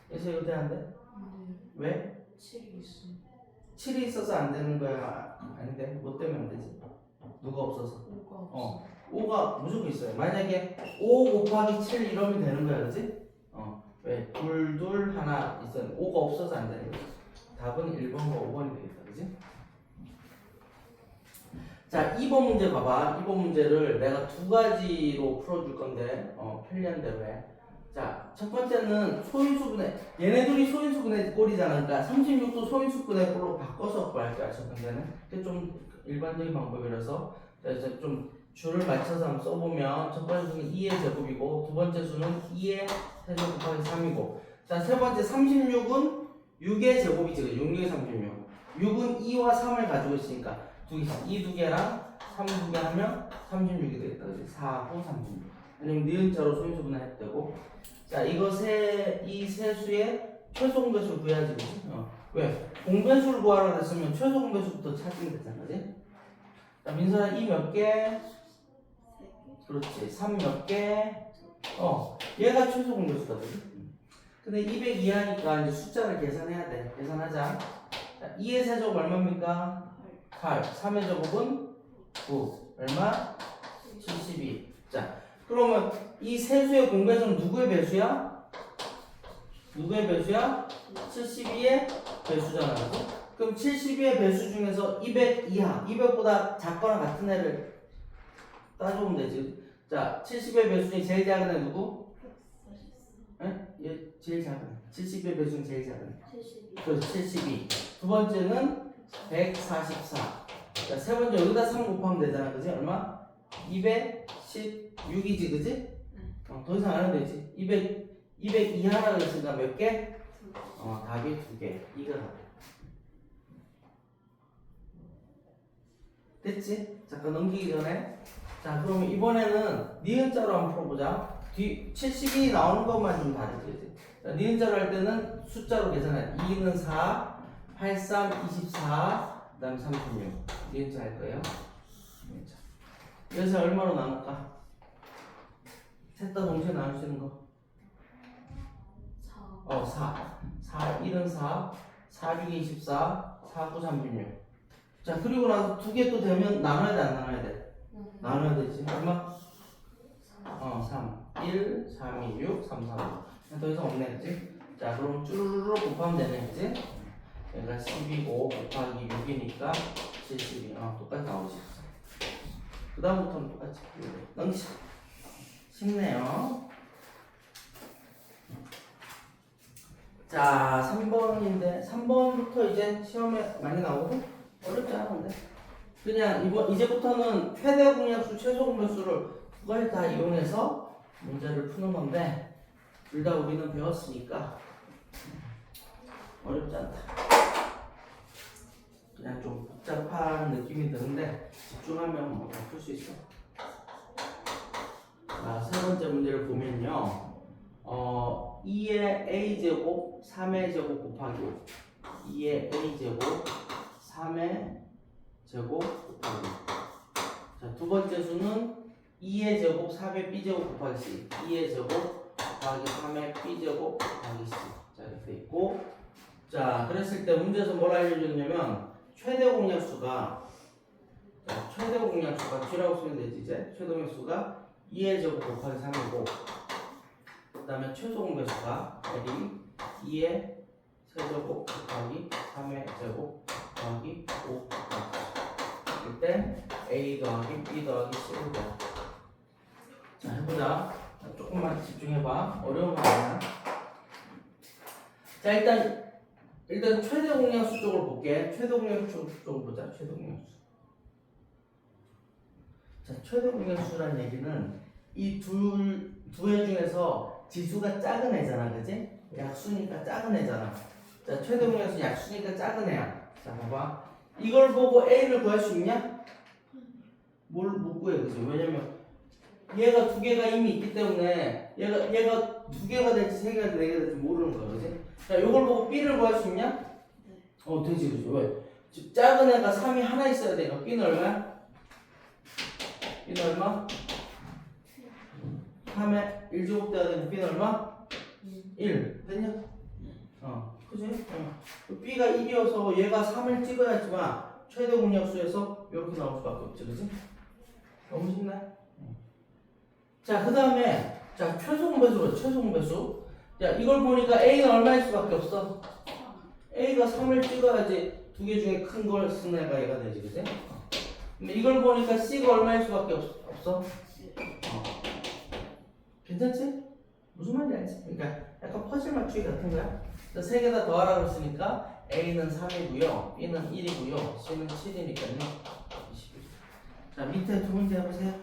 그래서 이거 돼안 돼? 안 돼요. 왜? 7이 있어. 7이 있어서 안 되는 거야? 아닌데? 뭐 때문에 안 되지? 누가 없어서? 5가 없어. 5가 무조건 있어요. 만약에 5 곱하기 7 이러면 되는 거야, 그지? 왜? 둘, 하나 있었는데 5가 없어서 안 되는 거지. 답은 1번과 5번이 되겠다, 그지? 자, 2번 문제 봐봐. 2번 문제를 내가 두 가지로 풀어줄 건데, 편리한 대로 해. 자, 첫 번째는 소인수분해. 얘네들이 소인수분해 꼴이잖아. 그러니까 36도 소인수분해 꼴로 바꿔서 구할 거야, 첫 번째는. 그게 좀 일반적인 방법이라서. 그래서 좀 줄을 맞춰서 한번 써보면 첫 번째 수는 2의 제곱이고 두 번째 수는 2의 세제곱 곱하기 3이고 자, 세 번째 36은 6의 제곱이지. 6, 6의 36. 6은 2와 3을 가지고 있으니까 두 개씩 2 두 개랑 3 두 개 하면 36이 되겠다. 그지? 4, 9, 36. 아니면 니은자로 소인수분해 해도 되고 자, 이 세 수의 최소 공배수를 구해야지. 그지? 왜? 공배수를 구하라 그랬으면 최소 공배수부터 찾으면 되잖아. 그지? 자, 민서야 이 몇 개? 그렇지. 3 몇 개? 얘가 최소 공배수다. 그지? 근데 200 이하니까 이제 숫자를 계산해야 돼. 계산하자. 자, 2의 세제곱 얼마입니까? 8. 3의 제곱은 9. 얼마? 72. 자, 그러면 이 세수의 공배수는 누구의 배수야? 누구의 배수야? 72의 배수잖아. 그지? 그럼 72의 배수 중에서 200 이하, 200보다 작거나 같은 애를 따져보면 되지. 자, 70의 배수 중에 제일 작은 애 누구? 144. 얘 제일 작은 애. 70의 배수 중에 제일 작은 애. 72. 그래서 72. 두 번째는 144. 자, 세 번째 여기다 3 곱하면 되잖아. 그지? 얼마? 216이지. 그지? 더 이상 안 해도 되지. 200 이하라고 했으니까 몇 개? 답이 2개. 이거 답. 됐지? 잠깐 넘기기 전에 자, 그러면 이번에는 니은자로 한번 풀어보자. 뒤 70이 나오는 것만 좀 다르지. 자, 니은자로 할 때는 숫자로 계산해. 2는 4, 8, 3, 24, 그 다음 36 니은자 할 거예요. 니은자. 그래서 얼마로 나눌까? 셋 다 동시에 나눌 수 있는 거 4. 4 1은 4, 4, 6, 24, 4, 9, 36 자, 그리고 나서 두 개 또 되면 나눠야 돼, 안 나눠야 돼? 나눠야 되지. 얼마? 3. 1, 3, 2, 6, 3, 4. 더 이상 없네, 그치? 자, 그럼 쭈루루루 곱하면 되네, 그치? 얘가 12고 곱하기 6이니까 72. 똑같이 나오지. 그 다음부터는 똑같이. 넘기자. 쉽네요. 자, 3번인데, 3번부터 이제 시험에 많이 나오고, 어렵지 않은데. 그냥 이제부터는 최대 공약수, 최소 공약수를 두 가지 다 이용해서 문제를 푸는 건데 둘 다 우리는 배웠으니까 어렵지 않다. 그냥 좀 복잡한 느낌이 드는데 집중하면 뭐 다 풀 수 있어. 자, 세 번째 문제를 보면요. 2의 a제곱 3의 제곱 곱하기 5 2의 a제곱 3의 제곱 곱하기. 자, 두 번째 수는 2의 제곱 4의 b제곱 곱하기 c. 2의 제곱 곱하기 3의 b제곱 곱하기 c. 자, 이렇게 돼 있고. 자, 그랬을 때 문제에서 뭘 알려줬냐면 최대 공약수가 G라고 쓰면 되지 이제. 최대 공약수가 2의 제곱 곱하기 3이고 그 다음에 최소 공배수가 L이 2의 세제곱 곱하기 3의 제곱 더하기 5 이때 A 더하기 B 더하기 C를 더. 자, 해보자. 조금만 집중해봐. 어려운 거 아니야. 자, 일단 최대 공약수 쪽을 볼게. 최대 공약수 쪽을 보자. 최대 공약수. 자, 최대 공약수란 얘기는 이 두 애 중에서 지수가 작은 애잖아, 그지? 약수니까 작은 애잖아. 자, 최대 공약수 약수니까 작은 애야. 자, 봐봐. 이걸 보고 A를 구할 수 있냐? 못 구해, 그지? 왜냐면 얘가 두 개가 이미 있기 때문에 얘가 두 개가 될지 세 개가 될지 네 개가 될지 모르는 거야, 그지? 자, 요걸 보고 B를 구할 수 있냐? 되지, 그지? 왜? 즉, 작은 애가 3이 하나 있어야 되니까 B는 얼마야? B는 얼마? 3에 1제곱 돼야 되는 B는 얼마? 1. 됐냐? 그지? B가 1이어서 얘가 3을 찍어야지만 최대 공약수에서 이렇게 나올 수밖에 없지, 그지? 너무 쉽네? 자, 그 다음에, 자, 최소 공배수, 최소 공배수. 자, 이걸 보니까 A는 얼마일 수밖에 없어? A가 3을 찍어야지 두 개 중에 큰 걸 쓴 애가 얘가 되지, 그지? 근데 이걸 보니까 C가 얼마일 수밖에 없어? 괜찮지? 무슨 말인지 알지? 그러니까 약간 퍼즐 맞추기 같은 거야. 세 개 다 더하라고 했으니까 A는 3이고요, B는 1이고요, C는 7이니까요. 21. 자, 밑에 두 문제 해보세요.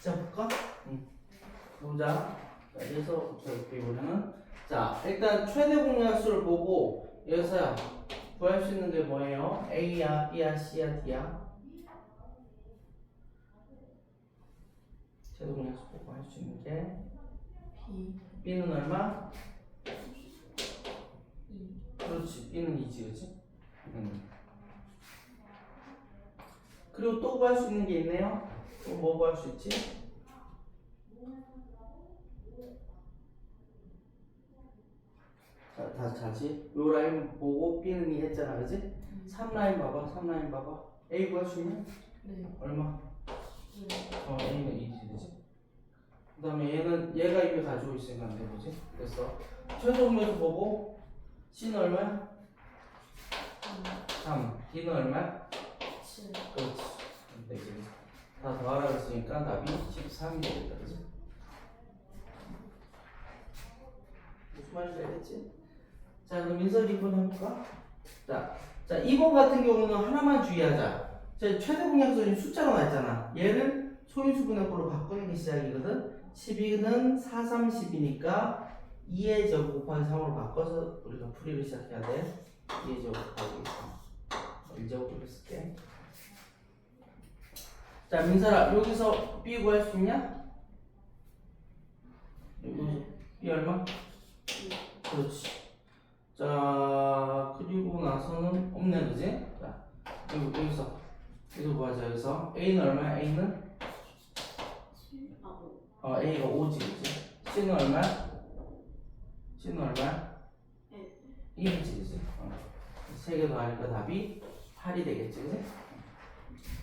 자, 볼까? 보자. 자, 여기서부터 이렇게 보면은, 자, 일단 최대 공약수를 보고, 여기서야, 구할 수 있는 게 뭐예요? A야, B야, C야, D야? 최대 공약수 보고 할 수 있는 게, B B는 얼마? 2 그렇지. B는 2지, 그치? 그리고 또 구할 수 있는 게 있네요. 또 뭐 구할 수 있지? 자, 다시 자지. 요 라인 보고 B는 2 했잖아, 그치? 3라인 봐봐, 3라인 봐봐. A 구할 수 있냐? 네 얼마? 네. A는 2지, 그치? 그 다음에 얘가 입에 가지고 있으니까 안 되지. 그래서 최소 공매수 보고 C는 얼마야? 3. D는 얼마야? 7 그렇지. 되지. 다 더하라 그랬으니까 답이 13이 되겠다, 그치? 무슨 말인지 알겠지? 자, 그럼 민석이 2번 해볼까? 자, 2번 같은 경우는 하나만 주의하자. 자, 최대 공약수는 숫자로 나있잖아. 얘를 소인수분해법으로 바꾸는 게 시작이거든. 12는 4, 3, 10이니까 2의 제곱 곱하기 3으로 바꿔서 우리가 풀이를 시작해야 돼. 2의 제곱 곱하기 3. 1제곱으로 쓸게. 자, 민설아, 여기서 B 구할 수 있냐? 여기서 B 얼마? 그렇지. 자, 그리고 나서는 없네, 그지? 자, 여기서 구하자. 여기서 A는 얼마야? A는? 7, 5. A가 5지, 그지? C는 얼마야? C는 얼마야? 1이지, 그지? 세 개 더하니까 답이 8이 되겠지, 그지?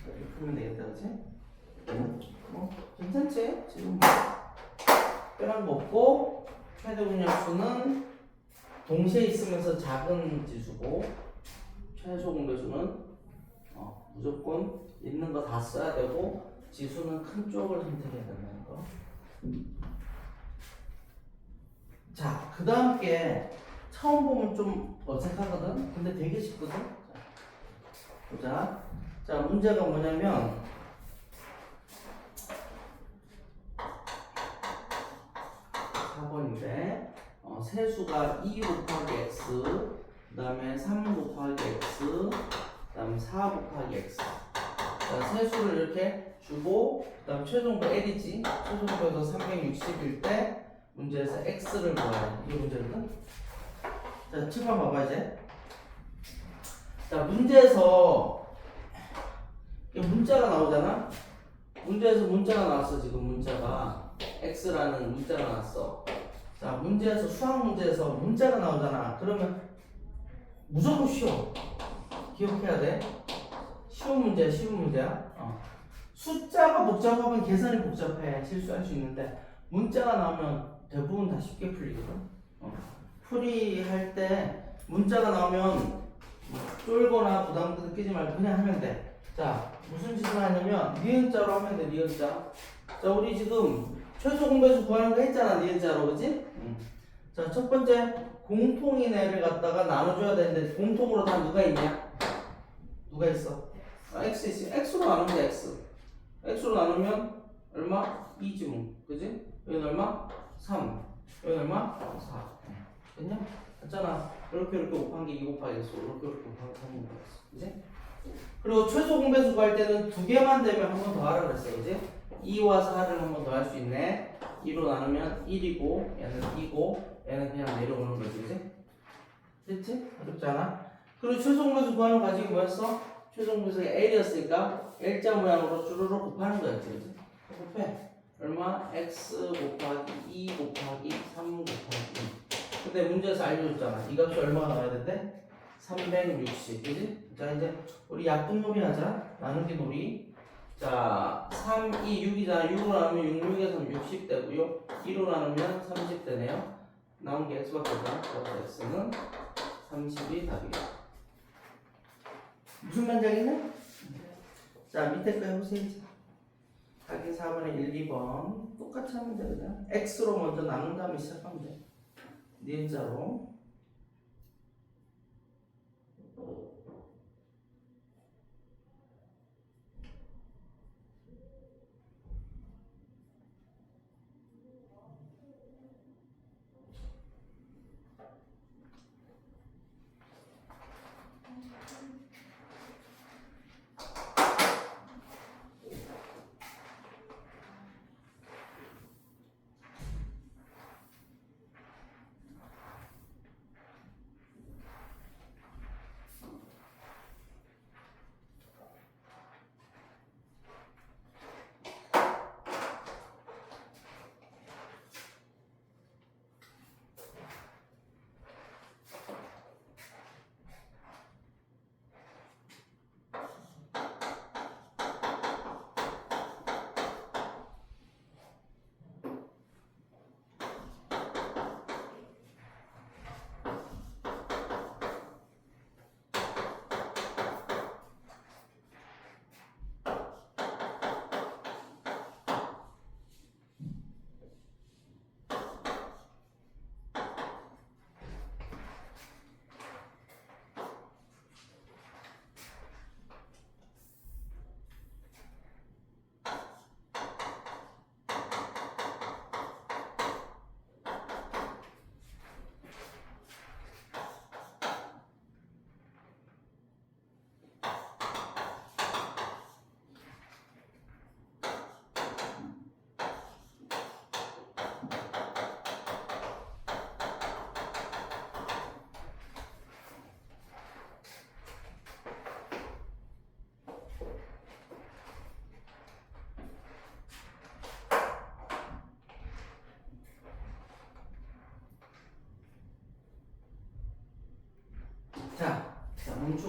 이렇게 풀면 되겠다, 그지? 괜찮지? 지금 뭐 특별한 거 없고 최대 공약수는 동시에 있으면서 작은 지수고 최소 공배수는 무조건 있는 거 다 써야 되고 지수는 큰 쪽을 선택해야 된다는 거. 자, 그 다음 게 처음 보면 좀 어색하거든? 근데 되게 쉽거든? 자, 보자. 자, 문제가 뭐냐면 4번인데 세수가 2 곱하기 x 그 다음에 3 곱하기 x 그 다음에 4 곱하기 x. 자, 세수를 이렇게 주고 그 다음 최종도 L이지. 최종도에서 360일 때 문제에서 x를 구하래. 이게 문제거든. 자, 7번 봐봐 이제. 자, 문제에서 이게 문자가 나오잖아. 문제에서 문자가 나왔어. 지금 문자가 x라는 문자가 나왔어. 자, 문제에서 수학 문제에서 문자가 나오잖아. 그러면 무조건 쉬워. 기억해야 돼. 쉬운 문제야, 쉬운 문제야. 숫자가 복잡하면 계산이 복잡해. 실수할 수 있는데 문자가 나오면 대부분 다 쉽게 풀리거든. 풀이할 때 문자가 나오면 쫄거나 부담 느끼지 말고 그냥 하면 돼. 자, 무슨 짓을 하냐면 니은자로 하면 돼. 니은자. 자, 우리 지금 최소 공배수 구하는 거 했잖아. 니은자로, 그지? 자, 첫 번째 공통인 애를 갖다가 나눠줘야 되는데 공통으로 다 누가 있냐? 누가 있어? x 있어. x로 나누면 돼. x로 나누면 얼마? 2지 뭐. 그지? 여기는 얼마? 3. 여기는 얼마? 4. 됐냐? 맞잖아. 이렇게 곱한 게 2 곱하기 x. 이렇게 곱한 게 3 곱하기 x. 그지? 그리고 최소 공배수 구할 때는 두 개만 되면 한 번 더 하라 그랬어. 그지? 2와 4를 한 번 더 할 수 있네. 2로 나누면 1이고 얘는 2고 얘는 그냥 내려오는 거지. 그지? 됐지? 어렵지 않아? 그리고 최소 공배수 구하는 과정이 뭐였어? 최소 공배수가 L이었으니까 L자 모양으로 쭈루루 곱하는 거였지. 그지? 곱해. 얼마? x 곱하기 2 곱하기 3 곱하기 2. 근데 문제에서 알려줬잖아. 이 값이 얼마가 나와야 된대? 360. 그지? 자, 이제 우리 약분 놀이 하자. 나누기 놀이. 자, 3, 2, 6이잖아. 6으로 나누면 6, 6에서는 60 되고요. 2로 나누면 30 되네요. 나온 게 x밖에 없다. 그래서 x는 30이 답이다. 무슨 문장이네? 자, 밑에 거 해보세요. 확인 4번에 1, 2번 똑같이 하면 돼. 그냥 x로 먼저 나눈 다음에 시작하면 돼. 니은자로.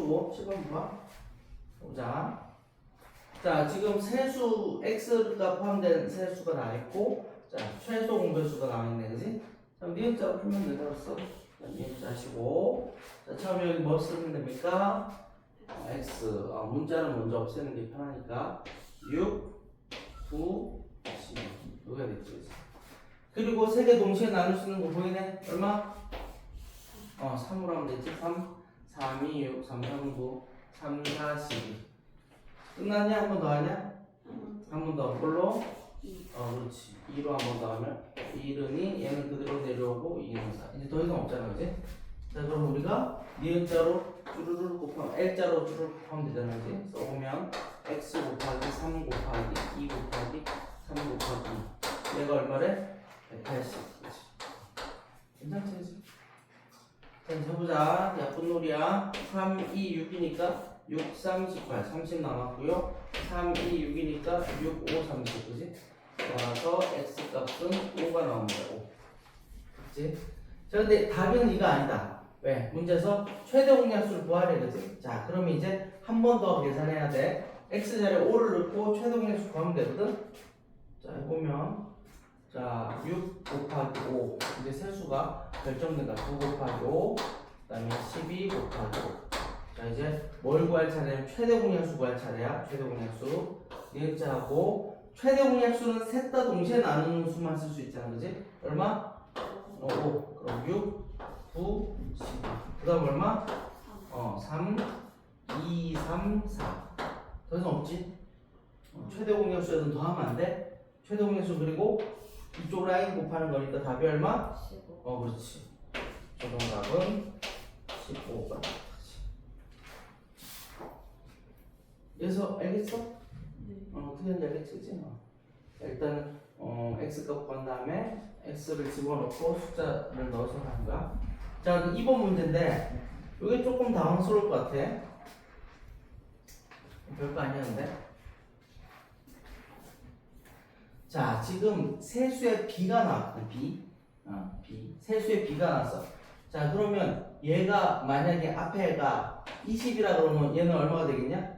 주고 7번 봐. 보자. 자, 지금 세수 x가 포함된 세수가 나와 있고, 자, 최소 공배수가 나와 있네, 그지? 자, 니은자로 풀면 되겠어. 자, 니은자시고, 자, 처음에 여기 뭐 쓰면 됩니까? x. 문자는 먼저 없애는 게 편하니까 6, 9, 10. 여기가 됐지, 그지? 그리고 세 개 동시에 나눌 수 있는 거 보이네? 얼마? 3으로 하면 되지. 3, 3, 2, 6, 3, 3, 9, 3, 4, 12. 끝났냐? 한 번 더 하냐? 한 번 더. 그걸로? 그렇지. 2로 한 번 더 하면 1은이 얘는 그대로 내려오고 2는 4. 이제 더 이상 없잖아, 그지? 자, 그럼 우리가 니은자로 쭈루루 곱하면 L자로 쭈루루 곱하면 되잖아, 그지? 써보면 x 곱하기 3 곱하기 2 곱하기 3 곱하기 2. 얘가 얼마래? 180. 그렇지. 괜찮지, 그지? 자, 이제 해보자. 야쁜 놀이야. 3, 2, 6이니까 6, 3, 18. 30 남았고요. 3, 2, 6이니까 6, 5, 30. 그지? 따라서 x 값은 5가 나옵니다. 5. 그치? 자, 근데 답은 이거 아니다. 왜? 문제에서 최대 공약수를 구하래. 그지? 자, 그럼 이제 한 번 더 계산해야 돼. x 자리에 5를 넣고 최대 공약수 구하면 되거든? 자, 해보면. 자, 6 곱하기 5. 이제 세수가 결정된다. 9 곱하기 5. 그 다음에 12 곱하기 5. 자, 이제 뭘 구할 차례냐면 최대 공약수 구할 차례야. 최대 공약수. 니은자하고 최대 공약수는 셋 다 동시에 나누는 수만 쓸 수 있잖아. 그지? 얼마? 5. 그럼 6, 9, 12. 그 다음 얼마? 3, 2, 3, 4. 더 이상 없지? 최대 공약수에서는 더 하면 안 돼? 최대 공약수 그리고 이쪽 라인 곱하는 거니까 답이 얼마? 15. 그렇지. 최종답은 15가 되지. 그래서 알겠어? 어떻게 하는지 알겠지? 그치? 일단 x값 구한 다음에 x를 집어넣고 숫자를 넣어서 하는 거야. 자, 그럼 2번 문제인데 이게 조금 당황스러울 것 같아. 별거 아니었는데. 자, 지금 세수의 b가 나왔거든. b. 세수의 b가 나왔어. 자, 그러면 얘가 만약에 앞에가 20이라 그러면 얘는 얼마가 되겠냐?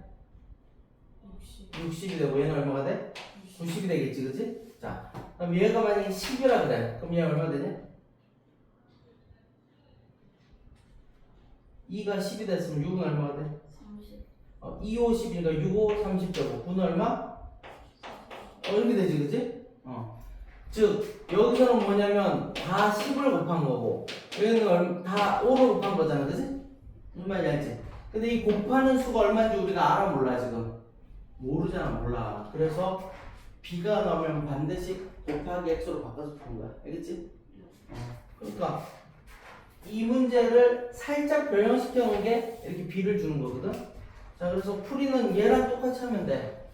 60이 되고 얘는 얼마가 돼? 90이 되겠지, 그치? 자, 그럼 얘가 만약에 10이라 그래. 그럼 얘 얼마 되냐? 2가 10이 됐으면 6은 얼마가 돼? 30. 2, 5, 10이니까 6, 5, 30 되고 9는 얼마? 이렇게 되지, 그치? 즉, 여기서는 뭐냐면 다 10을 곱한 거고 여기는 다 5를 곱한 거잖아, 그치? 무슨 말인지 알지? 근데 이 곱하는 수가 얼마인지 우리가 알아, 몰라, 지금? 모르잖아, 몰라. 그래서 b가 나오면 반드시 곱하기 x로 바꿔서 푸는 거야. 알겠지? 그러니까 이 문제를 살짝 변형시켜 놓은 게 이렇게 b를 주는 거거든. 자, 그래서 풀이는 얘랑 똑같이 하면 돼.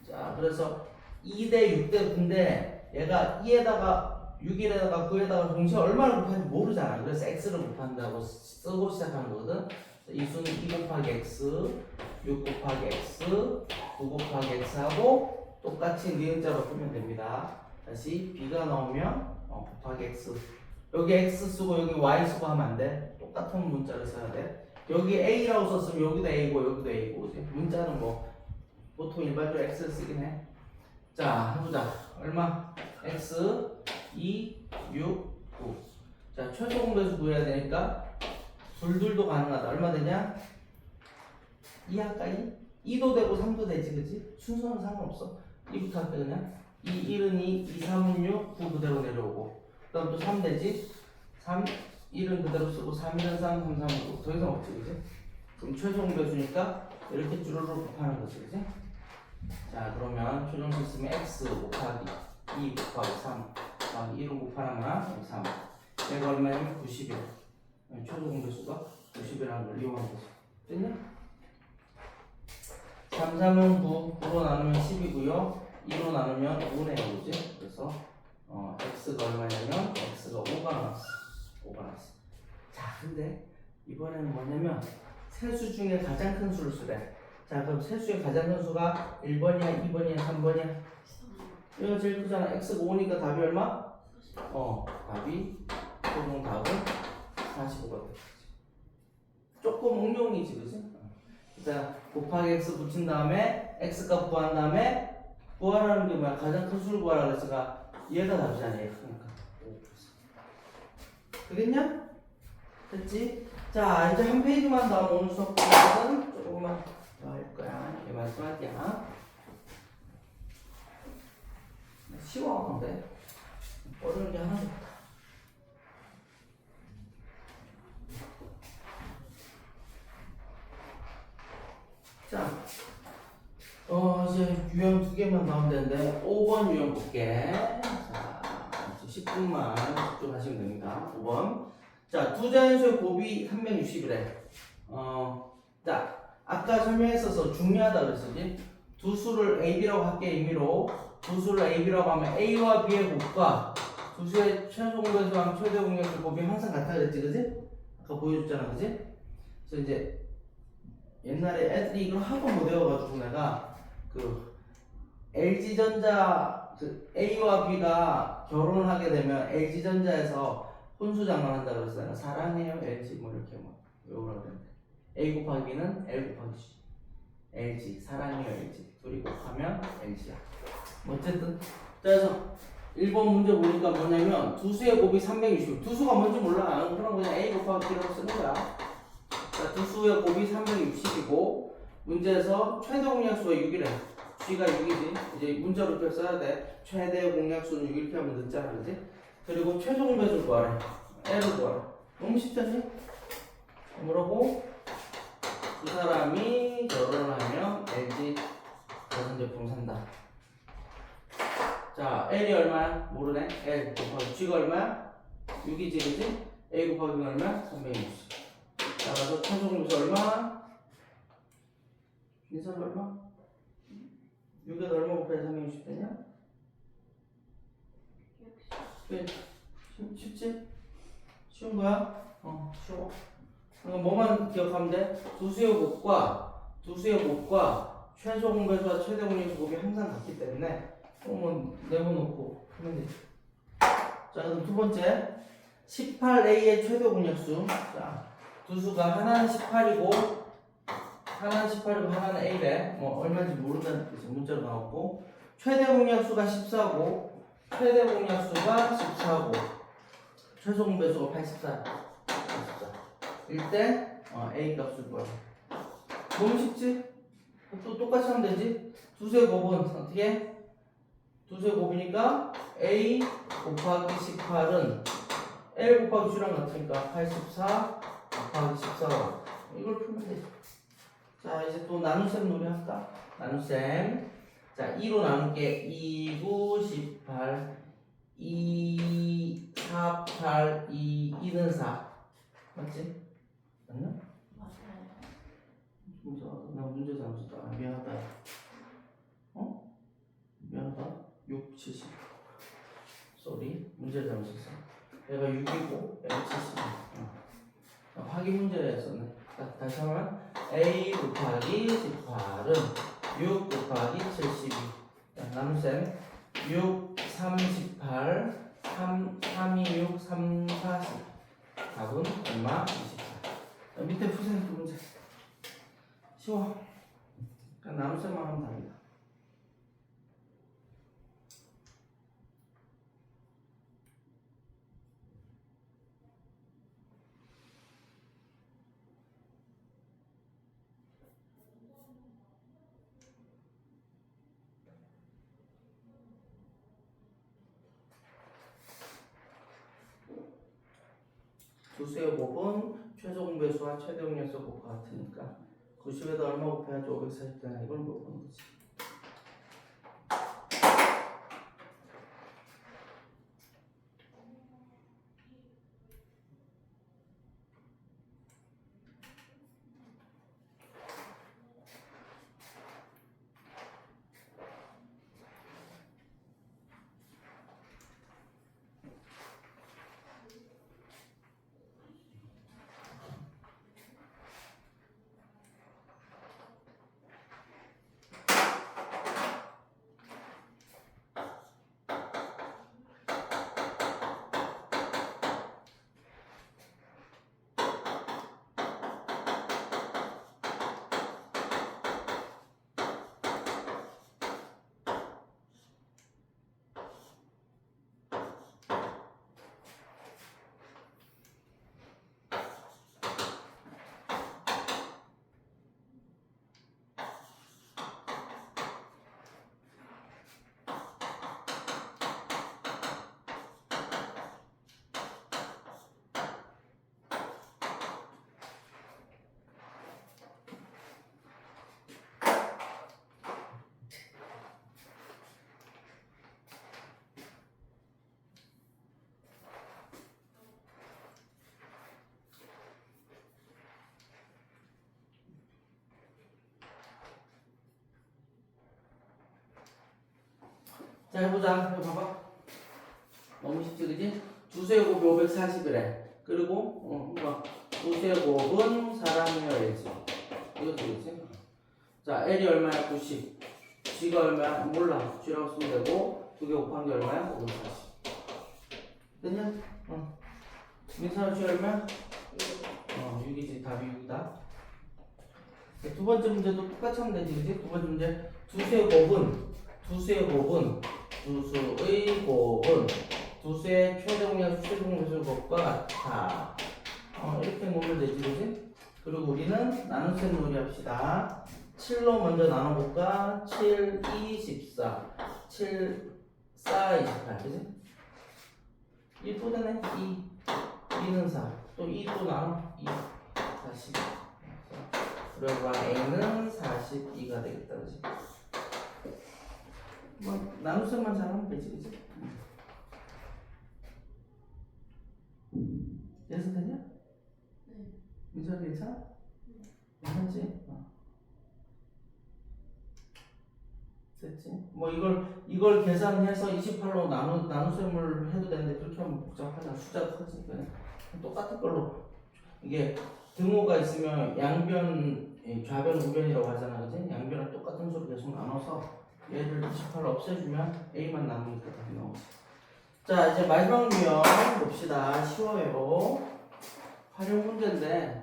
자, 그래서 2대 6대 9인데 얘가 2에다가 6에다가 9에다가 동시에 얼마를 곱하는지 모르잖아. 그래서 x를 곱한다고 쓰고 시작하는 거거든. 이 수는 2 곱하기 x, 6 곱하기 x, 9 곱하기 x하고 똑같이 니은자로 풀면 됩니다. 다시 b가 나오면 곱하기 x. 여기 x 쓰고 여기 y 쓰고 하면 안 돼. 똑같은 문자를 써야 돼. 여기 a라고 썼으면 여기도 a고 여기도 a고. 문자는 뭐 보통 일반적으로 x를 쓰긴 해. 자, 해보자. 얼마? x 2, 6, 9. 자, 최소 공배수 구해야 되니까 둘둘도 가능하다. 얼마 되냐? 2 할까? 2도 되고 3도 되지, 그치? 순서는 상관없어. 2부터 할까, 그냥? 2, 1은 2, 2, 3은 6, 9 그대로 내려오고. 그 다음 또 3 되지? 3, 1은 그대로 쓰고, 3, 1은 3, 3, 3, 9. 더 이상 없지, 그치? 그럼 최소 공배수니까 이렇게 주르륵 곱하는 거지, 그치? 자, 그러면 최종 시스템에 x 곱하기 2 곱하기 3 곱하기 1은 곱하나마 3. 얘가 얼마냐면 90이야. 최소 공배수가 90이라는 걸 이용한 거지. 됐냐? 3, 3은 9, 9로 나누면 10이고요. 2로 나누면 5네요, 그지? 그래서 x가 얼마냐면 x가 5가 나왔어. 5가 나왔어. 자, 근데 이번에는 뭐냐면 세수 중에 가장 큰 수를 쓰래. 자, 그럼 세수의 가장 큰 수가 1번이야, 2번이야, 3번이야? 얘가 제일 크잖아. x가 5니까 답이 얼마? 답이 최종 답은 45가 되겠지. 조금 응용이지, 그지? 자, 곱하기 x 붙인 다음에 x값 구한 다음에 구하라는 게 뭐야? 가장 큰 수를 구하라 그래서가 얘가 답이잖아. 얘가 크니까. 되겠냐? 됐지? 자, 이제 한 페이지만 더 하면 오늘 수업 시간은 조금만 더 할 거야. 이게 마지막이야. 쉬워, 근데 어려운 게 하나도 없다. 자, 이제 유형 2개만 나오면 되는데 5번 유형 볼게. 자, 10분만 집중하시면 됩니다. 5번. 자, 두 자연수의 곱이 360이래. 자, 아까 설명했어서 중요하다 그랬었지? 두 수를 A, B라고 할게 의미로 두 수를 A, B라고 하면 A와 B의 곱과 두 수의 최소 공배수랑 최대 공약수 곱이 항상 같다 그랬지, 그지? 아까 보여줬잖아, 그지? 그래서 이제 옛날에 애들이 이걸 하도 못 외워가지고 내가 그 LG전자 그 A와 B가 결혼을 하게 되면 LG전자에서 혼수장만 한다 그래서 내가 사랑해요 LG 뭐 이렇게 뭐 외우라 그랬는데 A 곱하기 B는 L 곱하기 G LG 사랑해요 LG 둘이 곱하면 LG야. 어쨌든 그래서 1번 문제 보니까 뭐냐면 두 수의 곱이 360. 두 수가 뭔지 몰라. 그럼 그냥 A 곱하기 B라고 쓰는 거야. 자, 두 수의 곱이 360이고 문제에서 최대 공약수가 6이래. G가 6이지. 이제 문자로 이렇게 써야 돼. 최대 공약수는 6 이렇게 하면 늦잖아, 그지? 그리고 최소 공배수를 구하래. L을 구하래. 너무 쉽잖니? 뭐라고? 두 사람이 결혼을 하면 LG 가전제품 산다. 자, L이 얼마야? 모르네. L 곱하기 G가 얼마야? 6이지, 그지? A 곱하기 B는 얼마야? 360. 나가서 최소 공배수 얼마? 민설 얼마? 6에다 얼마 곱해야 360 되냐? 그래, 쉽지? 쉬운 거야? 쉬워. 그럼 뭐만 기억하면 돼? 두 수의 곱과 최소 공배수와 최대 공배수 곱이 항상 같기 때문에 그러면 내어놓고 하면 되지. 자, 그럼 두 번째 18A의 최대 공약수. 자, 두 수가 하나는 18이고 하나는 A래. 뭐 얼마인지 모른다는 뜻이 문자로 나왔고 최대 공약수가 14고 최대 공약수가 14고 최소 공배수가 84. 일때 A 값을 구하라. 너무 쉽지? 또 똑같이 하면 되지? 두수의 곱은 어떻게? 두수의 곱이니까 A 곱하기 18은 L 곱하기 G랑 같으니까 84 곱하기 14. 이걸 풀면 되지. 자, 이제 또 나눗셈 놀이 할까? 나눗셈. 자, 2로 나눌게. 2, 9, 18 2, 4, 8 2, 2는 4 맞지? 맞나? 맞아요. 나 문제 잘못했다. 미안하다. 미안하다. 6, 70. 쏘리. 문제 잘못했어. 얘가 6이고 얘가 70. 확인 문제였었네. 다시 하면 A 곱하기 18은 6 곱하기 72. 나눗셈 6, 3, 18 3, 3, 2, 6, 3, 40 답은 얼마? 28. 밑에 푸세요. 두 문제 쉬워. 그냥 나눗셈만 하면 답이다. 두수의 곱은 최소 공배수와 최대 공약수 곱과 같으니까 90에다 얼마 곱해야지 540 되나 이걸 물어보는 거지. 자, 해보자. 이거 봐봐. 너무 쉽지, 그지? 두수의 곱이 540이래. 그리고, 두수의 곱은 사람이어야지. 이것도 그지? 자, L이 얼마야? 90. G가 얼마야? 몰라. G라고 쓰면 되고, 두 개 곱한 게 얼마야? 540. 됐냐? 민사는 G 얼마야? 6이지. 답이 6이다. 두 번째 문제도 똑같이 하면 되지, 그지? 두 번째 문제. 두수의 곱은 두수의 최대공약 최대공배수 곱과 같아. 이렇게 놓으면 되지, 그지? 그리고 우리는 나눗셈 놀이 합시다. 7로 먼저 나눠볼까? 7, 2, 14. 7, 4, 28. 그지? 1 또 되네? 2. 2는 4. 또 2 또 나눠? 2. 40. 그리고 A는 42가 되겠다. 그지? 뭐, 나눗셈만 잘하면 되지, 그지? 이해서 되냐? 네. 민서 괜찮아? 괜찮지? 됐지? 뭐 이걸 계산해서 28로 나눗셈을 해도 되는데 그렇게 하면 복잡하잖아. 숫자가 커지니까 똑같은 걸로 이게 등호가 있으면 양변, 좌변, 우변이라고 하잖아, 그지? 양변을 똑같은 수로 계속 나눠서 얘를 28로 없애주면 A만 남으니까 답이 나오지. 자, 이제 마지막 유형 봅시다. 쉬워요. 활용 문제인데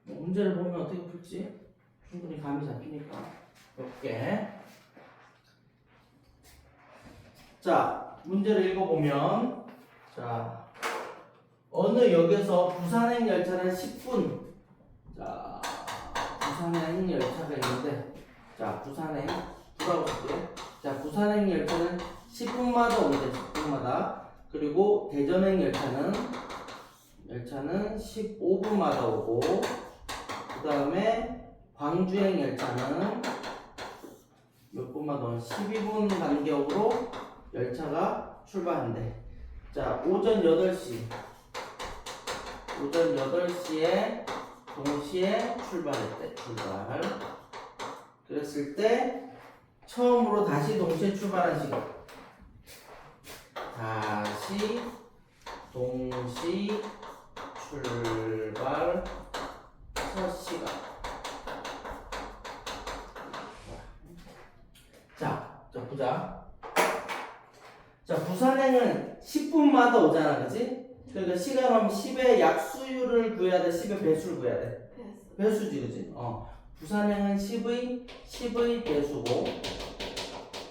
문제를 보면 어떻게 풀지? 충분히 감이 잡히니까 몇 개. 자, 문제를 읽어보면, 자, 어느 역에서 부산행 열차는 10분. 자, 부산행 열차가 있는데, 자, 부산행 부라고 쓸게요. 자, 부산행 열차는 10분마다 오는데 10분마다. 그리고 대전행 열차는 15분마다 오고, 그 다음에 광주행 열차는 몇 분마다 오는 12분 간격으로 열차가 출발한대. 자, 오전 8시에 동시에 출발했대. 출발. 그랬을 때 처음으로 다시 동시에 출발한 시간. 다시 동시 출발 첫 시간. 자, 보자. 자, 부산행은 10분마다 오잖아, 그치? 그러니까 시간 하면 10의 약수율을 구해야 돼, 10의 배수를 구해야 돼. 배수지, 그치? 부산행은 10의 배수고,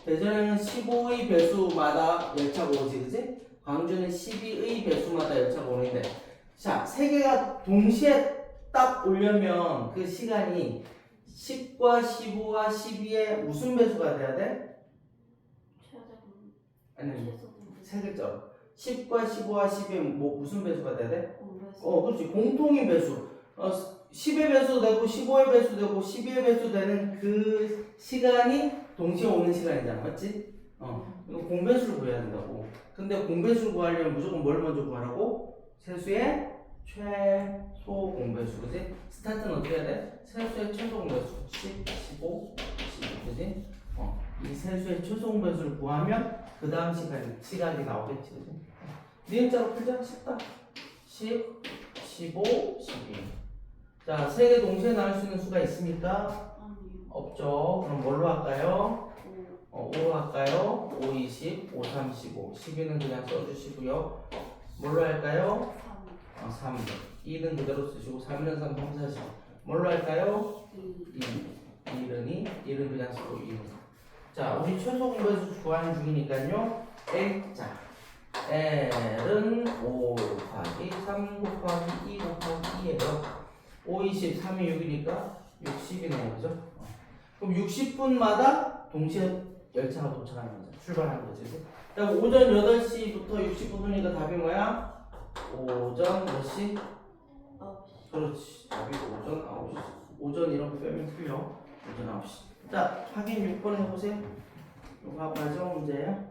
대전행은 15의 배수마다 열차가 오지, 그치? 광주는 12의 배수마다 열차가 오는데, 자, 세 개가 동시에 딱 오려면 그 시간이 10과 15와 12의 무슨 배수가 돼야 돼? 최저분. 아니, 최소분. 세 글자. 10과 15와 12의 무슨 배수가 돼야 돼? 공배수. 그렇지. 공통인 배수. 10의 배수 되고 15의 배수 되고 12의 배수 되는 그 시간이 동시에 오는 시간이잖아. 맞지? 이거 공배수를 구해야 된다고. 근데 공배수를 구하려면 무조건 뭘 먼저 구하라고? 세수의 최소 공배수. 그지? 스타트는 어떻게 해야 돼? 세수의 최소 공배수. 10, 15, 12. 그지? 이 세수의 최소 공배수를 구하면 그 다음 시각이 나오겠지. 그지? 니은자로 풀자. 쉽다. 10, 15, 12. 자, 세 개 동시에 나눌 수 있는 수가 있습니까? 아니요. 없죠. 그럼 뭘로 할까요? 5 할까요? 5, 20, 5, 35. 12는 그냥 써주시고요. 뭘로 할까요? 3. 2는 그대로 쓰시고 3은 3, 3, 40. 뭘로 할까요? 2. 1은 그냥 쓰고 2. 자, 우리 최소 공배수 구하는 중이니까요. L자. L은 5 곱하기 3 곱하기 2 곱하기 2예요. 5, 20, 3이 6이니까 60이네요. 그죠? 그럼 60분마다 동시에 열차가 도착하는 거죠. 출발하는 거지. 그럼 오전 8시부터 60분이니까 답이 뭐야? 오전 몇 시? 9시. 그렇지. 답이 오전 9시. 오전 이런 거 빼면 틀려. 오전 9시. 자, 확인 6번 해보세요. 이거 마지막 문제예요.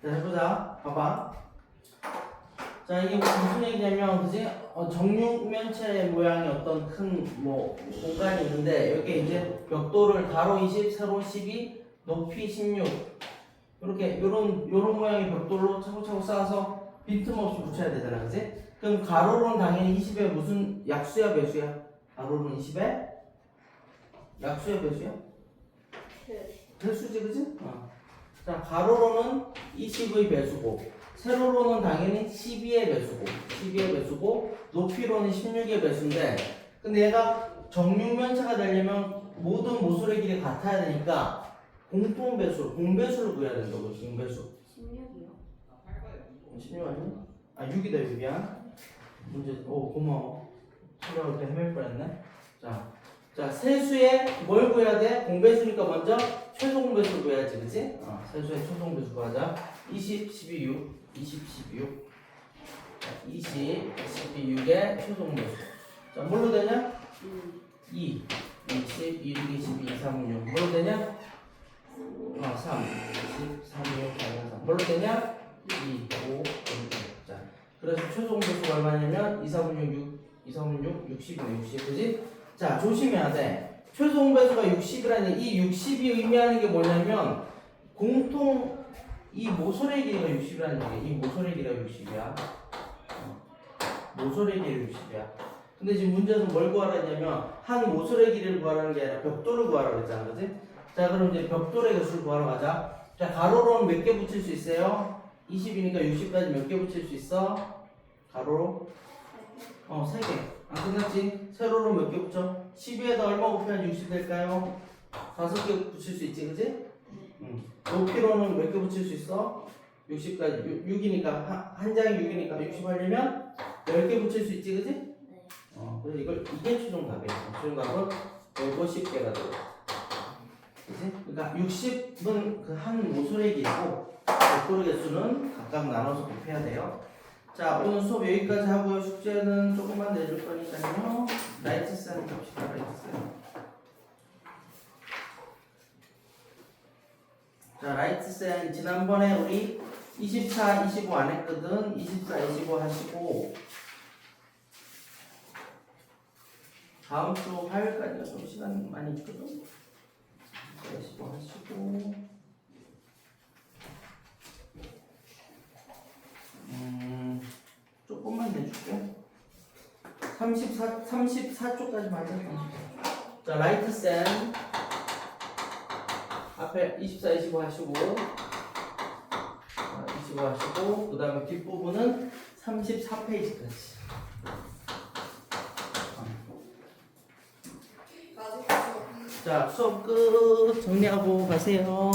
자, 해보자. 봐봐. 자, 이게 무슨 얘기냐면, 그지? 정육면체 모양의 어떤 큰, 공간이 있는데, 여기 이제 벽돌을 가로 20, 세로 12, 높이 16. 요런 모양의 벽돌로 차곡차곡 쌓아서 빈틈없이 붙여야 되잖아, 그지? 그럼 가로로는 당연히 20에 무슨 약수야, 배수야? 가로로는 20에? 약수야, 배수야? 배수지, 그지? 자, 가로로는 20의 배수고, 세로로는 당연히 12의 배수고, 높이로는 16의 배수인데, 근데 얘가 정육면체가 되려면 모든 모서리 길이 같아야 되니까 공배수를 구해야 된다고, 공배수. 16이요? 16 아니야? 6이다, 6이야. 문제, 고마워. 생각을 또 헤맬 뻔했네. 자, 세수에 뭘 구해야 돼? 공배수니까 먼저 최소 공배수를 구해야지, 그치? 세수의 최소 공배수 구하자. 20, 12, 6. 20, 12, 6. 20, 12, 6의 최소 공배수. 자, 뭘로 되냐? 2, 20, 2, 6, 22, 2, 3, 6. 뭘로 되냐? 3, 20, 3, 6, 4, 3. 뭘로 되냐? 2, 5, 6. 자, 그래서 최소 공배수가 얼마냐면 2, 3, 6, 2, 3, 6, 60이네, 60. 그지? 자, 조심해야 돼. 최소 공배수가 60이라니, 이 60이 의미하는 게 뭐냐면, 공통, 이 모서리 길이가 60이라는 얘기야. 이 모서리 길이가 60이야. 모서리 길이 60이야. 근데 지금 문제에서 뭘 구하라 했냐면, 한 모서리 길이를 구하라는 게 아니라 벽돌을 구하라 그랬잖아, 그지? 자, 그럼 이제 벽돌의 개수를 구하러 가자. 자, 가로로는 몇 개 붙일 수 있어요? 20이니까 60까지 몇 개 붙일 수 있어? 가로로? 3개. 끝났지? 세로로 몇 개 붙여? 12에다 얼마 곱하면 60 될까요? 5개 붙일 수 있지, 그지? 높이로는 몇 개 붙일 수 있어? 60까지. 6이니까, 한 장이 6이니까 60 하려면 10개 붙일 수 있지, 그지? 그래서 이게 최종 답이야. 최종 답은 150개가 되고. 그지? 그러니까 60은 그 한 모서리 길이고, 벽돌의 개수는 각각 나눠서 곱해야 돼요. 자, 오늘 수업 여기까지 하고요. 숙제는 조금만 내줄 거니까요. 라이트 쌤 갑시다. 라이트 쌤. 자, 라이트 쌤 지난번에 우리 24, 25 안 했거든. 24, 25 하시고 다음 주 화요일까지가 좀 시간 많이 있거든. 25 하시고 조금만 내줄게. 34쪽까지 맞아. 자, 라이트 쌤 앞에 24, 25 하시고 25 하시고 그 다음에 뒷부분은 34페이지까지. 자, 수업 끝. 정리하고 가세요.